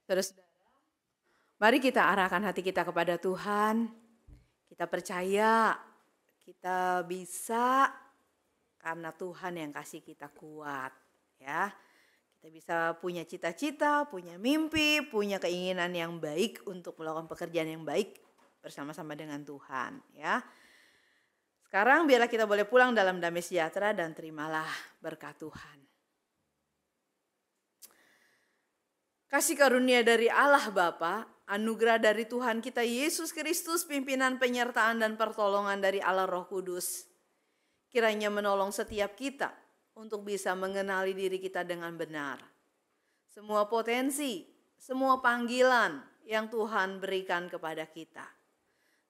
Speaker 4: Saudara-saudara, mari kita arahkan hati kita kepada Tuhan. Kita percaya kita bisa karena Tuhan yang kasih kita kuat, ya. Kita bisa punya cita-cita, punya mimpi, punya keinginan yang baik untuk melakukan pekerjaan yang baik bersama-sama dengan Tuhan, ya. Sekarang biarlah kita boleh pulang dalam damai sejahtera dan terimalah berkat Tuhan. Kasih karunia dari Allah Bapa, anugerah dari Tuhan kita Yesus Kristus, pimpinan penyertaan dan pertolongan dari Allah Roh Kudus, kiranya menolong setiap kita untuk bisa mengenali diri kita dengan benar. Semua potensi, semua panggilan yang Tuhan berikan kepada kita.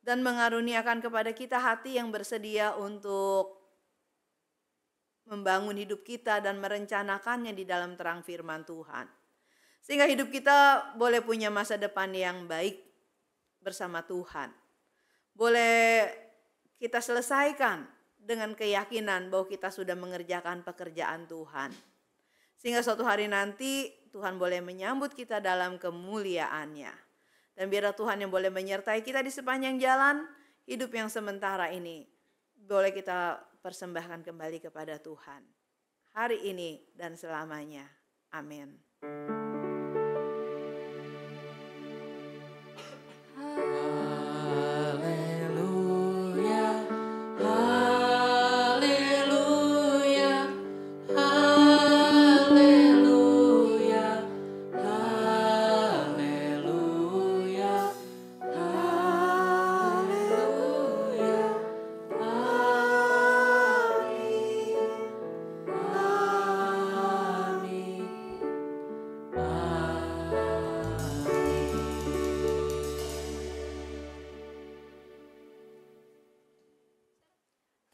Speaker 4: Dan mengaruniakan kepada kita hati yang bersedia untuk membangun hidup kita dan merencanakannya di dalam terang firman Tuhan. Sehingga hidup kita boleh punya masa depan yang baik bersama Tuhan. Boleh kita selesaikan dengan keyakinan bahwa kita sudah mengerjakan pekerjaan Tuhan. Sehingga suatu hari nanti Tuhan boleh menyambut kita dalam kemuliaannya. Dan biarlah Tuhan yang boleh menyertai kita di sepanjang jalan hidup yang sementara ini. Boleh kita persembahkan kembali kepada Tuhan. Hari ini dan selamanya. Amin.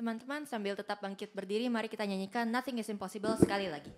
Speaker 6: Teman-teman sambil tetap bangkit berdiri, mari kita nyanyikan Nothing is Impossible sekali lagi.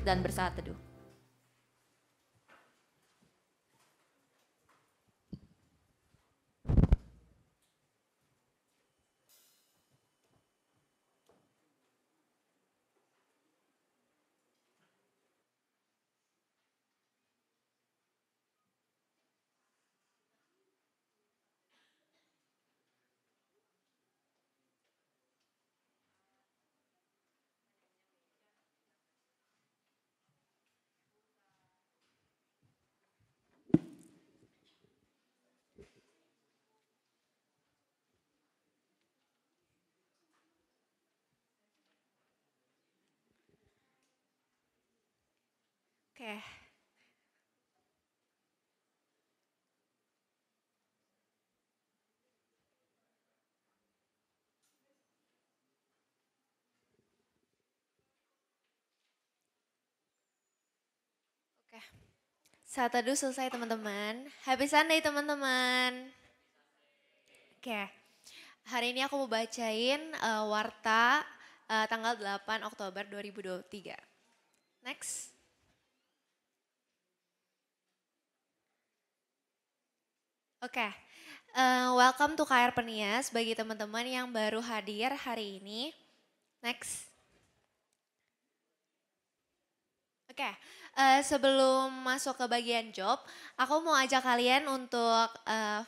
Speaker 6: Dan bersaat teduh.
Speaker 3: Oke. Saat teduh selesai teman-teman. Happy Sunday teman-teman. Oke. Hari ini aku mau bacain warta tanggal 8 Oktober 2023. Next. Oke, welcome to KR Penias bagi teman-teman yang baru hadir hari ini. Next. Oke, sebelum masuk ke bagian job, aku mau ajak kalian untuk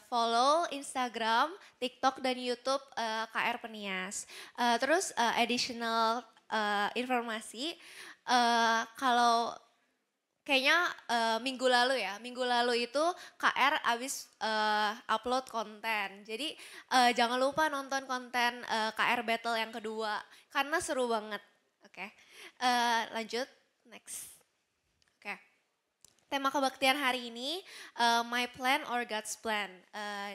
Speaker 3: follow Instagram, TikTok, dan YouTube KR Penias. Terus additional informasi, kalau Kayaknya minggu lalu ya, minggu lalu itu KR abis upload konten. Jadi jangan lupa nonton konten KR Battle yang kedua, karena seru banget. Oke, lanjut, next. Oke, tema kebaktian hari ini My Plan or God's Plan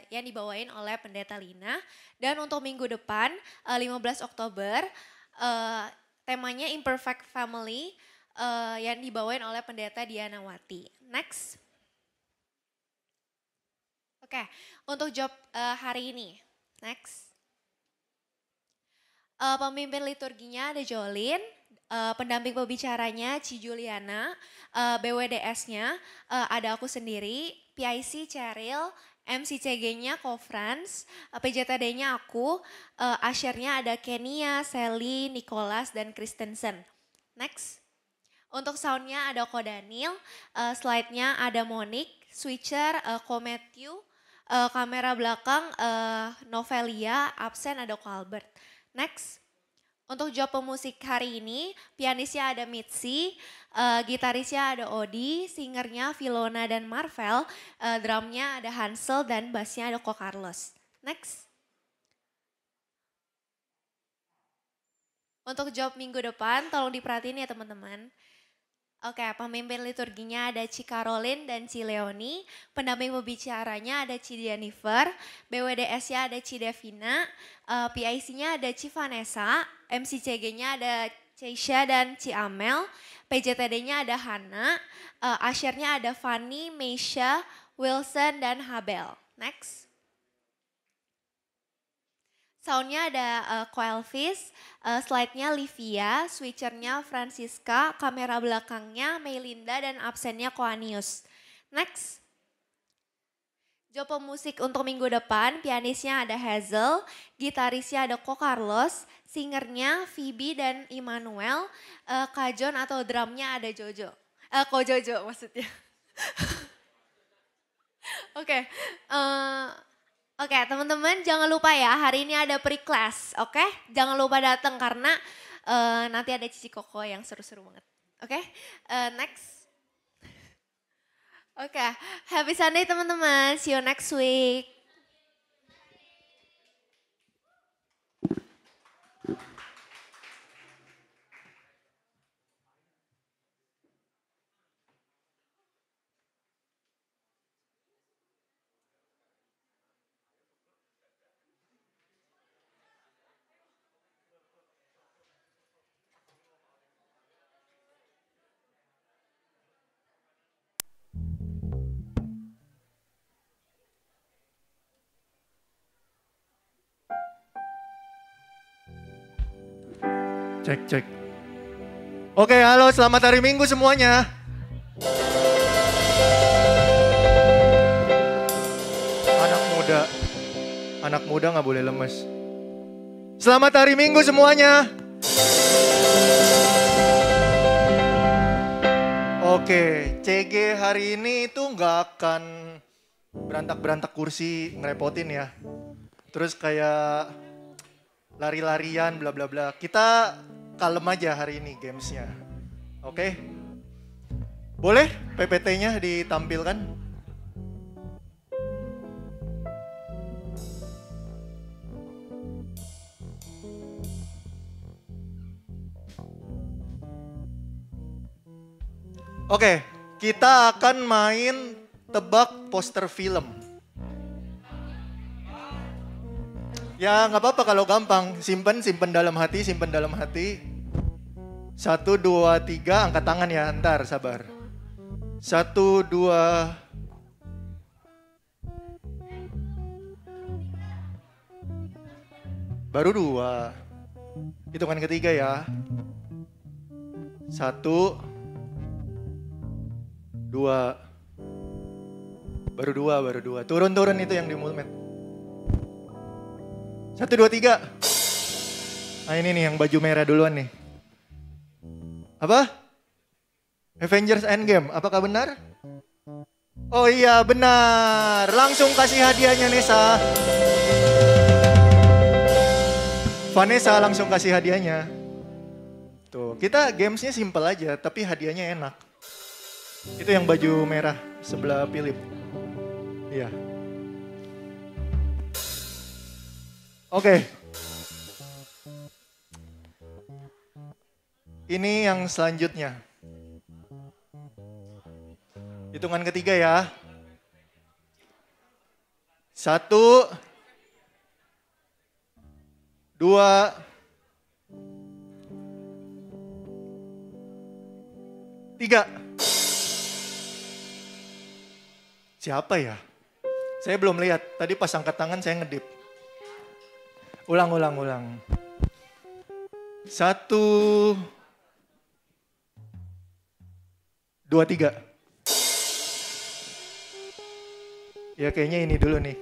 Speaker 3: yang dibawain oleh Pendeta Lina. Dan untuk minggu depan 15 Oktober temanya Imperfect Family. Yang dibawain oleh Pendeta Diana Wati. Next. Oke, untuk job hari ini. Next. Pemimpin liturginya ada Jolin, pendamping pembicaranya Ci Juliana, BWDS-nya ada aku sendiri, PIC Cheryl, MCCG-nya Ko Frans, PJTD-nya aku, Ashernya ada Kenia, Sally, Nicholas, dan Kristensen. Next. Untuk soundnya ada Ko Daniel, slide-nya ada Monik, switcher Ko Matthew, kamera belakang Novelia, absen ada Ko Albert. Next, untuk job pemusik hari ini, pianisnya ada Mitzi, gitarisnya ada Odi, singernya Filona dan Marvel, drumnya ada Hansel dan bassnya ada Ko Carlos. Next. Untuk job minggu depan, tolong diperhatiin ya teman-teman. Oke, pemimpin liturginya ada Ci Caroline dan Ci Leoni, pendamping pembicaranya ada Ci Jennifer, BWDS-nya ada Ci Devina, PIC-nya ada Ci Vanessa, MCCG-nya ada Ceisha dan Ci Amel, PJTD-nya ada Hana, Ashernya ada Fanny, Meisha, Wilson, dan Habel. Next. Soundnya ada Ko Elvis, slide-nya Livia, switchernya Francisca, kamera belakangnya Melinda dan absennya Ko Anius. Next. Job pemusik untuk minggu depan, pianisnya ada Hazel, gitarisnya ada Ko Carlos, singernya Phoebe dan Immanuel, kajon atau drumnya ada Jojo. Ko Jojo maksudnya. Oke. Oke, teman-teman jangan lupa ya, hari ini ada pre-class, oke? Jangan lupa datang karena nanti ada Cici Koko yang seru-seru banget. Oke, next. Oke, happy Sunday teman-teman, see you next week.
Speaker 7: Cek, cek. Oke, halo, selamat hari Minggu semuanya. Anak muda gak boleh lemes. Selamat hari Minggu semuanya. Oke, CG hari ini itu gak akan berantak-berantak kursi ngerepotin ya. Terus kayak lari-larian bla bla bla. Kita kalem aja hari ini gamesnya. Oke? Boleh PPT-nya ditampilkan? Oke, kita akan main tebak poster film. Ya nggak apa-apa kalau gampang, simpen dalam hati, simpen dalam hati. 1, 2, 3, angkat tangan ya, ntar sabar. 1, 2. Baru 2. Hitungan ketiga ya. 1, 2. Baru 2. Turun itu yang di movement. 1, 2, 3. Nah ini nih yang baju merah duluan nih. Apa? Avengers Endgame, apakah benar? Oh iya benar, langsung kasih hadiahnya Nesa. Vanessa langsung kasih hadiahnya. Tuh, kita gamesnya simple aja, tapi hadiahnya enak. Itu yang baju merah sebelah Philip. Iya. Oke. Ini yang selanjutnya. Hitungan ketiga ya. 1, 2, 3. Siapa ya? Saya belum lihat. Tadi pas angkat tangan saya ngedip. Ulang. 1, 2, 3. Ya kayaknya ini dulu nih.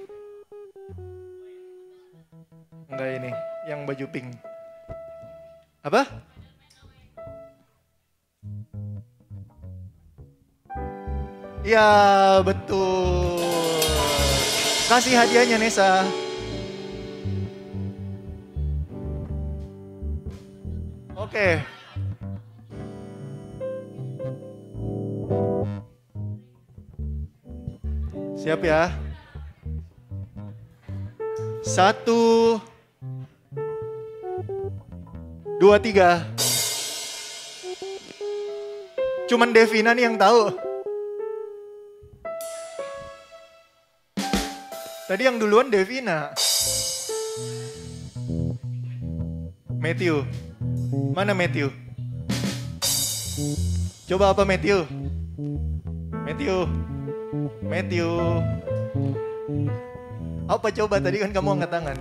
Speaker 7: Enggak ini, yang baju pink. Apa? Ya betul. Kasih hadiahnya Nesa. Oke. Siap ya. 1, 2, 3. Cuman Devina nih yang tahu. Tadi yang duluan Devina. Matthew. Mana Matthew? Coba apa Matthew? Matthew. Apa coba tadi kan kamu angkat tangan?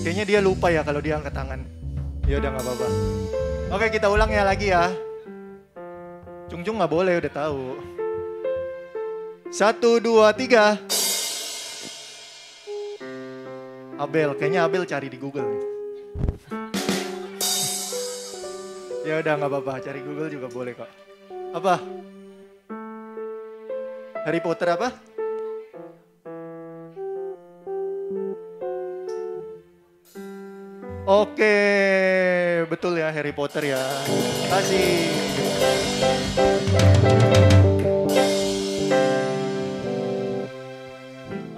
Speaker 7: Kayaknya dia lupa ya kalau dia angkat tangan. Ya udah nggak apa-apa. Oke kita ulang ya lagi ya. Cung nggak boleh udah tahu. 1, 2, 3. Abel, kayaknya Abel cari di Google nih. Ya udah nggak apa-apa, cari Google juga boleh kok. Apa? Harry Potter apa? Oke, betul ya Harry Potter ya. Kasih.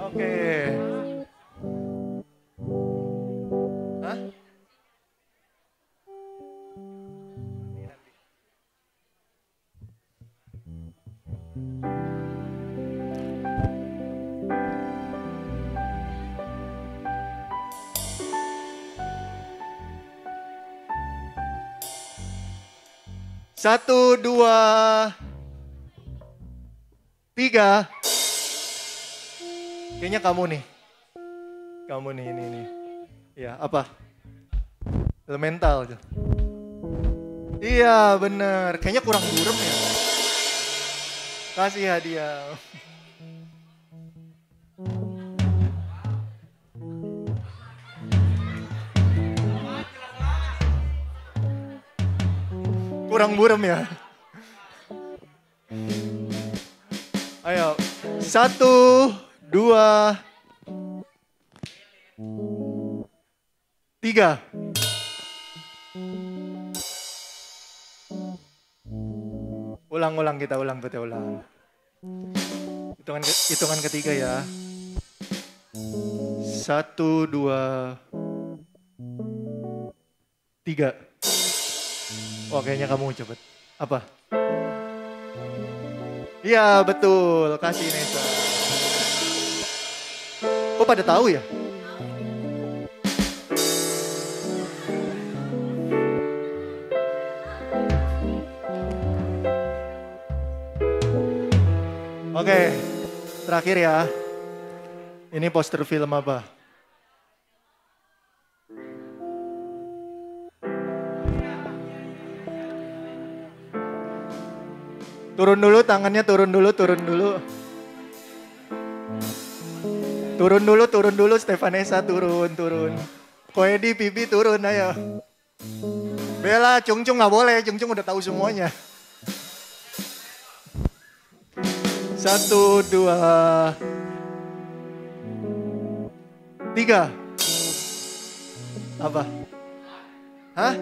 Speaker 7: Oke. Hah? Satu, 2, 3. Kayaknya kamu nih. Kamu nih, ini. Ya, apa? Elemental. Iya, bener. Kayaknya kurang burem ya. Kasih hadiah. Kurang burem ya. Ayo, 1, 2, 3. Ulang kita ulang. Hitungan ketiga ya. 1, 2, 3. Wah kayaknya kamu cepet. Apa? Iya betul, kasih Nesa. Kok pada tahu ya? Oke, terakhir ya. Ini poster film apa? Turun dulu tangannya, turun dulu. Turun dulu Stefanesa, turun. Koedi, Pipi turun, ayo. Bella, Cung nggak boleh, Cung udah tahu semuanya. 1, 2, 3. Apa? Hah?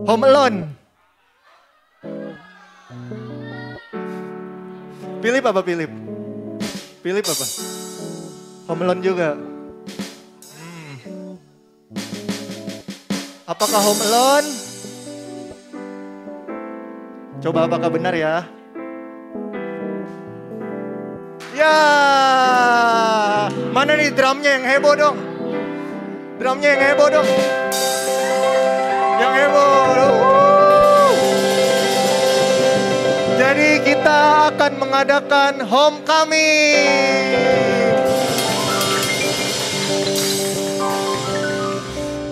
Speaker 7: Home Alone. Philip apa Philip? Philip apa? Home Alone juga. Apakah Home Alone? Coba apakah benar ya? Ya, mana nih drumnya yang heboh dong? Drumnya yang heboh dong. Yang heboh. Jadi kita akan mengadakan homecoming.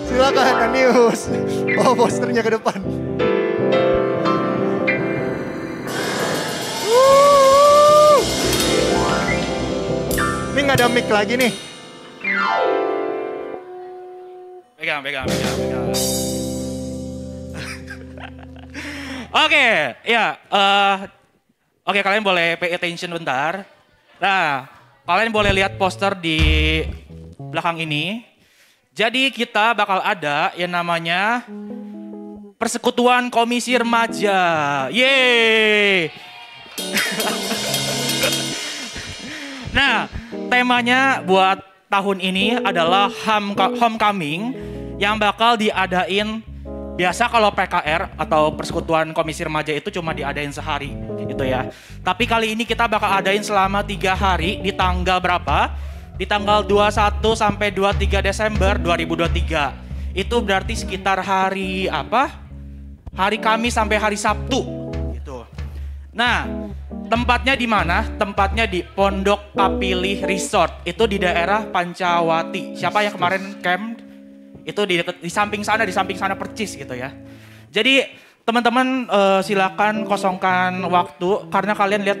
Speaker 7: Silakan Anius. Oh, posternya ke depan. Ini nggak ada mic lagi nih.
Speaker 8: Pegang. Oke, ya. Oke, kalian boleh pay attention bentar. Nah, kalian boleh lihat poster di belakang ini. Jadi kita bakal ada yang namanya Persekutuan Komisi Remaja. Yeay! Nah, temanya buat tahun ini adalah homecoming yang bakal diadain. Biasa kalau PKR atau Persekutuan Komisi Remaja itu cuma diadain sehari gitu ya. Tapi kali ini kita bakal adain selama 3 hari di tanggal berapa? Di tanggal 21 sampai 23 Desember 2023. Itu berarti sekitar hari apa? Hari Kamis sampai hari Sabtu gitu. Nah, tempatnya di mana? Tempatnya di Pondok Kapilih Resort. Itu di daerah Pancawati. Siapa yang kemarin camp? Itu di samping sana percis gitu ya. Jadi teman-teman silakan kosongkan waktu karena kalian lihat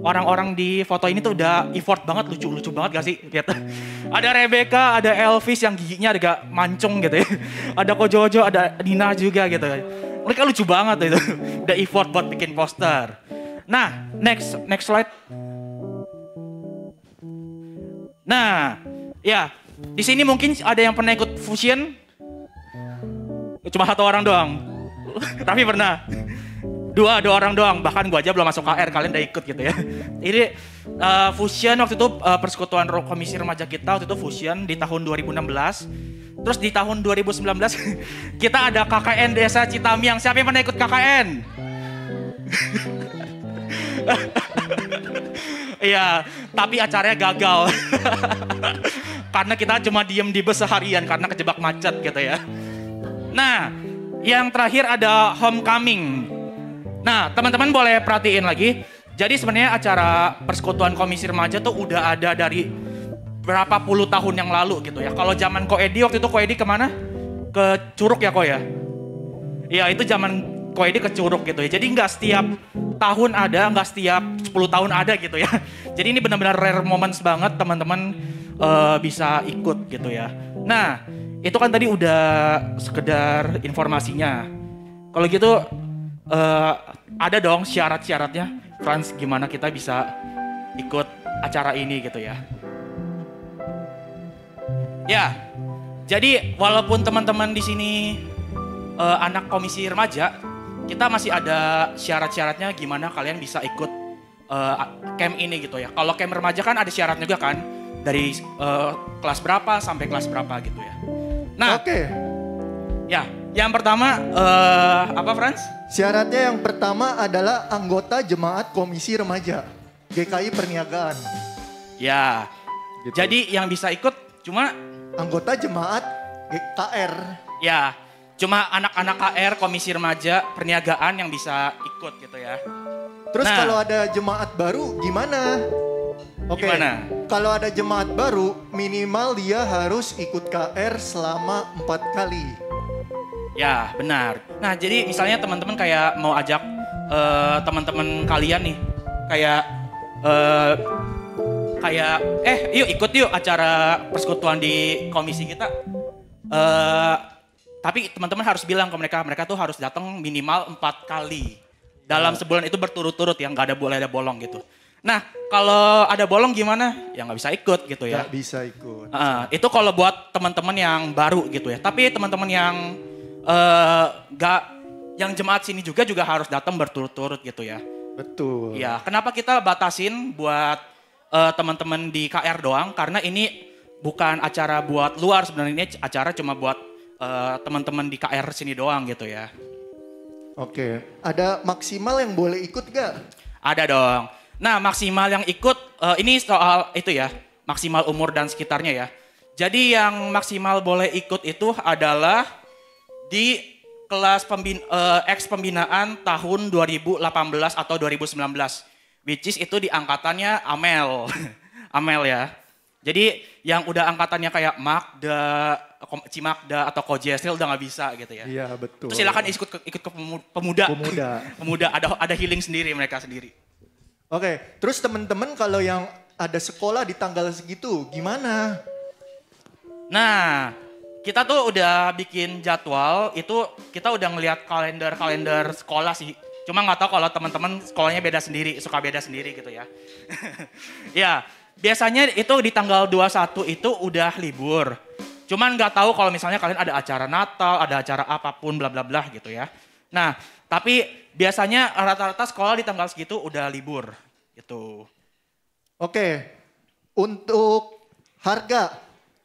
Speaker 8: orang-orang di foto ini tuh udah effort banget, lucu banget gak sih? Lihat. Ada Rebecca, ada Elvis yang giginya agak mancung gitu ya. Ada Ko Jojo, ada Nina juga gitu. Mereka lucu banget itu. Udah effort buat bikin poster. Nah, next slide. Nah, ya. Di sini mungkin ada yang pernah ikut Fusion. Cuma 1 orang doang. Raffi pernah. Dua orang doang. Bahkan gua aja belum masuk KR, kalian udah ikut gitu ya. Ini Fusion waktu itu Persekutuan Komisi Remaja kita waktu itu Fusion di tahun 2016. Terus di tahun 2019 kita ada KKN Desa Citamiang. Siapa yang pernah ikut KKN? Iya, tapi acaranya gagal. Karena kita cuma diem di bus seharian karena kejebak macet gitu ya. Nah, yang terakhir ada homecoming. Nah, teman-teman boleh perhatiin lagi. Jadi sebenarnya acara Persekutuan Komisi Remaja tuh udah ada dari berapa puluh tahun yang lalu gitu ya. Kalau zaman Ko Edi waktu itu Ko Edi kemana? Ke Curug ya Ko ya? Iya, itu zaman Ko Edi ke Curug gitu ya. Jadi nggak setiap tahun ada, nggak setiap 10 tahun ada gitu ya. Jadi ini benar-benar rare moments banget teman-teman bisa ikut gitu ya. Nah, itu kan tadi udah sekedar informasinya. Kalau gitu ada dong syarat-syaratnya. Frans, gimana kita bisa ikut acara ini gitu ya. Ya, jadi walaupun teman-teman di sini anak komisi remaja, kita masih ada syarat-syaratnya gimana kalian bisa ikut camp ini gitu ya. Kalau camp remaja kan ada syaratnya juga kan. Dari kelas berapa sampai kelas berapa gitu ya. Nah,
Speaker 7: Oke.
Speaker 8: Ya, yang pertama apa Frans?
Speaker 7: Syaratnya yang pertama adalah anggota Jemaat Komisi Remaja GKI Perniagaan.
Speaker 8: Ya,
Speaker 7: Gitu.
Speaker 8: jadi yang bisa ikut cuma
Speaker 7: Anggota Jemaat KR.
Speaker 8: ya cuma anak-anak KR Komisi Remaja Perniagaan yang bisa ikut gitu ya.
Speaker 7: Terus
Speaker 8: Nah.
Speaker 7: kalau ada jemaat baru gimana? Oke,
Speaker 8: Gimana?
Speaker 7: kalau ada jemaat baru minimal dia harus ikut KR selama 4 kali.
Speaker 8: Ya, benar. Nah, jadi misalnya teman-teman kayak mau ajak teman-teman kalian nih kayak yuk ikut yuk acara persekutuan di komisi kita. Tapi teman-teman harus bilang ke mereka tuh harus datang minimal 4 kali. Dalam sebulan itu berturut-turut yang gak ada boleh ada bolong gitu. Nah, kalau ada bolong gimana? Ya nggak bisa ikut gitu ya.
Speaker 7: Gak bisa ikut.
Speaker 8: Itu kalau buat teman-teman yang baru gitu ya. Tapi teman-teman yang yang jemaat sini juga harus datang berturut-turut gitu ya.
Speaker 7: Betul.
Speaker 8: Ya, kenapa kita batasin buat teman-teman di KR doang? Karena ini bukan acara buat luar sebenarnya, ini acara cuma buat teman-teman di KR sini doang gitu ya.
Speaker 7: Oke, ada maksimal yang boleh ikut gak?
Speaker 8: Ada dong. Nah, maksimal yang ikut ini soal itu ya, maksimal umur dan sekitarnya ya. Jadi yang maksimal boleh ikut itu adalah di kelas pembinaan tahun 2018 atau 2019. Which is itu di angkatannya Amel. Amel ya. Jadi yang udah angkatannya kayak Magda, Cimagda atau Kojesnil udah nggak bisa gitu ya.
Speaker 7: Iya betul.
Speaker 8: Terus silakan ikut ke pemuda.
Speaker 7: Pemuda.
Speaker 8: Pemuda ada healing sendiri mereka sendiri.
Speaker 7: Oke, terus teman-teman kalau yang ada sekolah di tanggal segitu gimana?
Speaker 8: Nah, kita tuh udah bikin jadwal, itu kita udah ngelihat kalender sekolah sih. Cuma nggak tahu kalau teman-teman sekolahnya beda sendiri, suka beda sendiri gitu ya. Ya, biasanya itu di tanggal 21 itu udah libur. Cuman nggak tahu kalau misalnya kalian ada acara Natal, ada acara apapun bla bla bla gitu ya. Nah, tapi biasanya rata-rata sekolah di tanggal segitu udah libur gitu.
Speaker 7: Oke, untuk harga,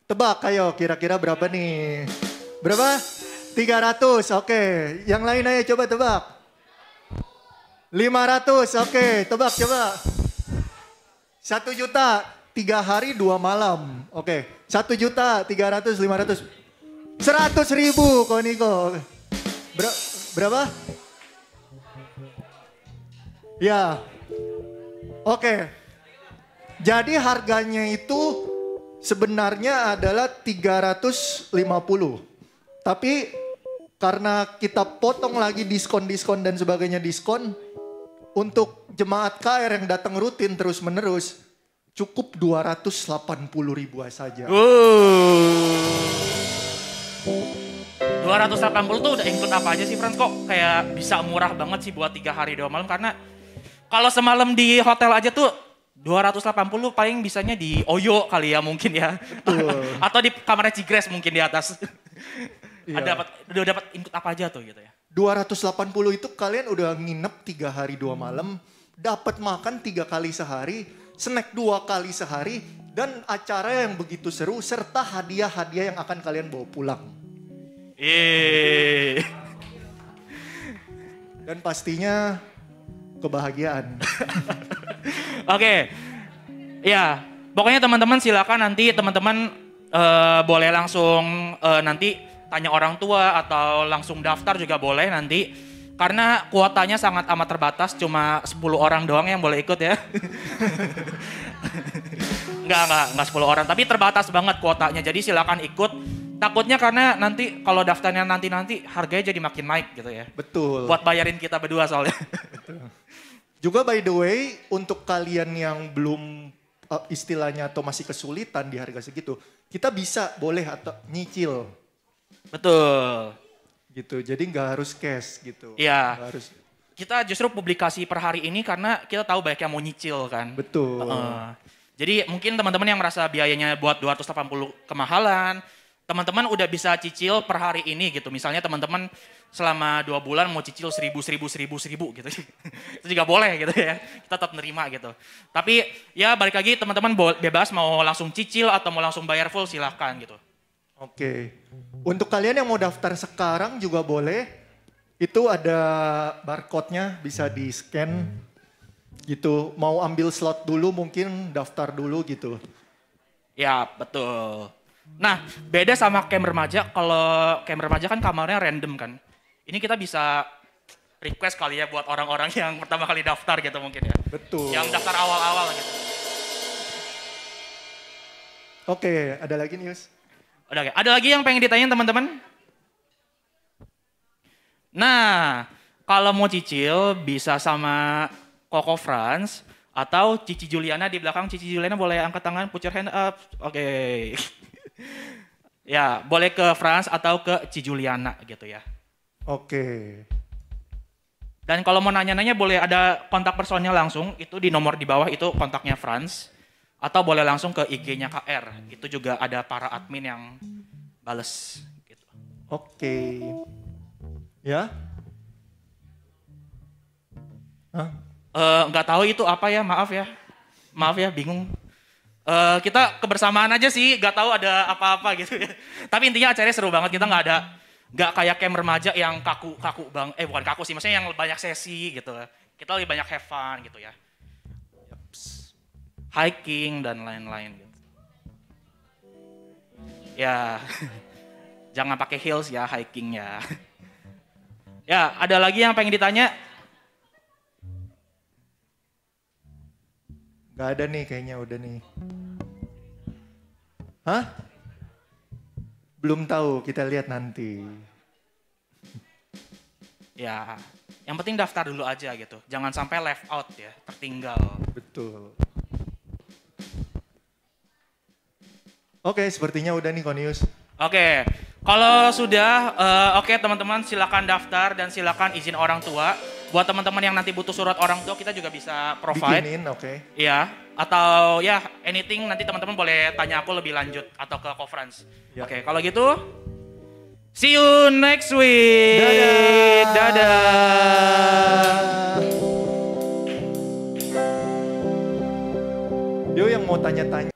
Speaker 7: tebak ayo kira-kira berapa nih? Berapa? 300, oke. Yang lain ayo coba tebak. 500, oke. Tebak coba. 1 juta, 3 hari 2 malam. Oke, 1 juta, 300, 500. 100.000 Koniko. Berapa? Ya, oke. Jadi harganya itu sebenarnya adalah 350. Tapi karena kita potong lagi diskon-diskon dan sebagainya diskon, untuk jemaat KR yang datang rutin terus menerus, cukup 280.000 saja.
Speaker 8: 280 tuh udah include apa aja sih Frans? Kok kayak bisa murah banget sih buat 3 hari 2 malam? Karena kalau semalam di hotel aja tuh 280 paling bisanya di Oyo kali ya mungkin ya. Atau di kamarnya Cigres mungkin di atas.
Speaker 7: Iya.
Speaker 8: Udah dapat input apa aja tuh gitu ya.
Speaker 7: 280 itu kalian udah nginep 3 hari 2 malam, dapat makan 3 kali sehari, snack 2 kali sehari, dan acara yang begitu seru serta hadiah-hadiah yang akan kalian bawa pulang. Dan pastinya kebahagiaan.
Speaker 8: Oke, ya pokoknya teman-teman silakan nanti teman-teman boleh langsung nanti tanya orang tua atau langsung daftar juga boleh nanti. Karena kuotanya sangat amat terbatas, cuma 10 orang doang yang boleh ikut ya. Enggak 10 orang, tapi terbatas banget kuotanya. Jadi silakan ikut. Takutnya karena nanti kalau daftarnya nanti harganya jadi makin naik gitu ya.
Speaker 7: Betul.
Speaker 8: Buat bayarin kita berdua soalnya.
Speaker 7: Juga by the way, untuk kalian yang belum istilahnya atau masih kesulitan di harga segitu, kita bisa boleh atau nyicil.
Speaker 8: Betul.
Speaker 7: Gitu, jadi nggak harus cash gitu.
Speaker 8: Iya.
Speaker 7: Nggak harus.
Speaker 8: Kita justru publikasi per hari ini karena kita tahu banyak yang mau nyicil kan.
Speaker 7: Betul.
Speaker 8: Jadi mungkin teman-teman yang merasa biayanya buat 280 kemahalan, teman-teman udah bisa cicil per hari ini gitu. Misalnya teman-teman selama 2 bulan mau cicil 1.000 gitu. Itu juga boleh gitu ya. Kita tetap nerima gitu. Tapi ya balik lagi teman-teman bebas mau langsung cicil atau mau langsung bayar full silahkan gitu.
Speaker 7: Oke. Untuk kalian yang mau daftar sekarang juga boleh. Itu ada barcode-nya bisa di-scan gitu. Mau ambil slot dulu mungkin daftar dulu gitu.
Speaker 8: Ya betul. Nah beda sama camp remaja. Kalau camp remaja kan kamarnya random kan. Ini kita bisa request kali ya buat orang-orang yang pertama kali daftar gitu mungkin ya.
Speaker 7: Betul.
Speaker 8: Yang daftar awal-awal gitu.
Speaker 7: Oke, ada lagi nih Yus?
Speaker 8: Ada lagi yang pengen ditanyain teman-teman? Nah, kalau mau cicil bisa sama Koko Frans atau Cici Juliana di belakang. Cici Juliana boleh angkat tangan, put your hand up. Oke. Ya, boleh ke Frans atau ke Cici Juliana gitu ya.
Speaker 7: Oke.
Speaker 8: Dan kalau mau nanya-nanya boleh ada kontak personnya langsung, itu di nomor di bawah itu kontaknya Frans. Atau boleh langsung ke IG-nya KR, itu juga ada para admin yang bales. Gitu.
Speaker 7: Oke. Ya? Hah?
Speaker 8: Nggak tahu itu apa ya, maaf ya, bingung. Kita kebersamaan aja sih, nggak tahu ada apa-apa gitu ya. Tapi intinya acaranya seru banget, kita nggak kayak camp remaja yang kaku bang, bukan kaku sih, maksudnya yang banyak sesi gitu. Kita lebih banyak have fun gitu ya. Hiking dan lain-lain gitu. Ya, jangan pakai heels ya hiking ya. Ya, ada lagi yang pengen ditanya?
Speaker 7: Gak ada nih kayaknya udah nih. Hah? Belum tahu, kita lihat nanti.
Speaker 8: Ya, yang penting daftar dulu aja gitu. Jangan sampai left out ya, tertinggal.
Speaker 7: Betul. Oke, sepertinya udah nih Konius.
Speaker 8: Oke, kalau sudah, oke teman-teman silakan daftar dan silakan izin orang tua. Buat teman-teman yang nanti butuh surat orang tua kita juga bisa provide.
Speaker 7: Bikinin, oke.
Speaker 8: Iya, atau ya anything nanti teman-teman boleh tanya aku lebih lanjut atau ke conference.
Speaker 7: Ya.
Speaker 8: Oke, kalau gitu see you next week. Dadah.
Speaker 7: Dia yang mau tanya-tanya.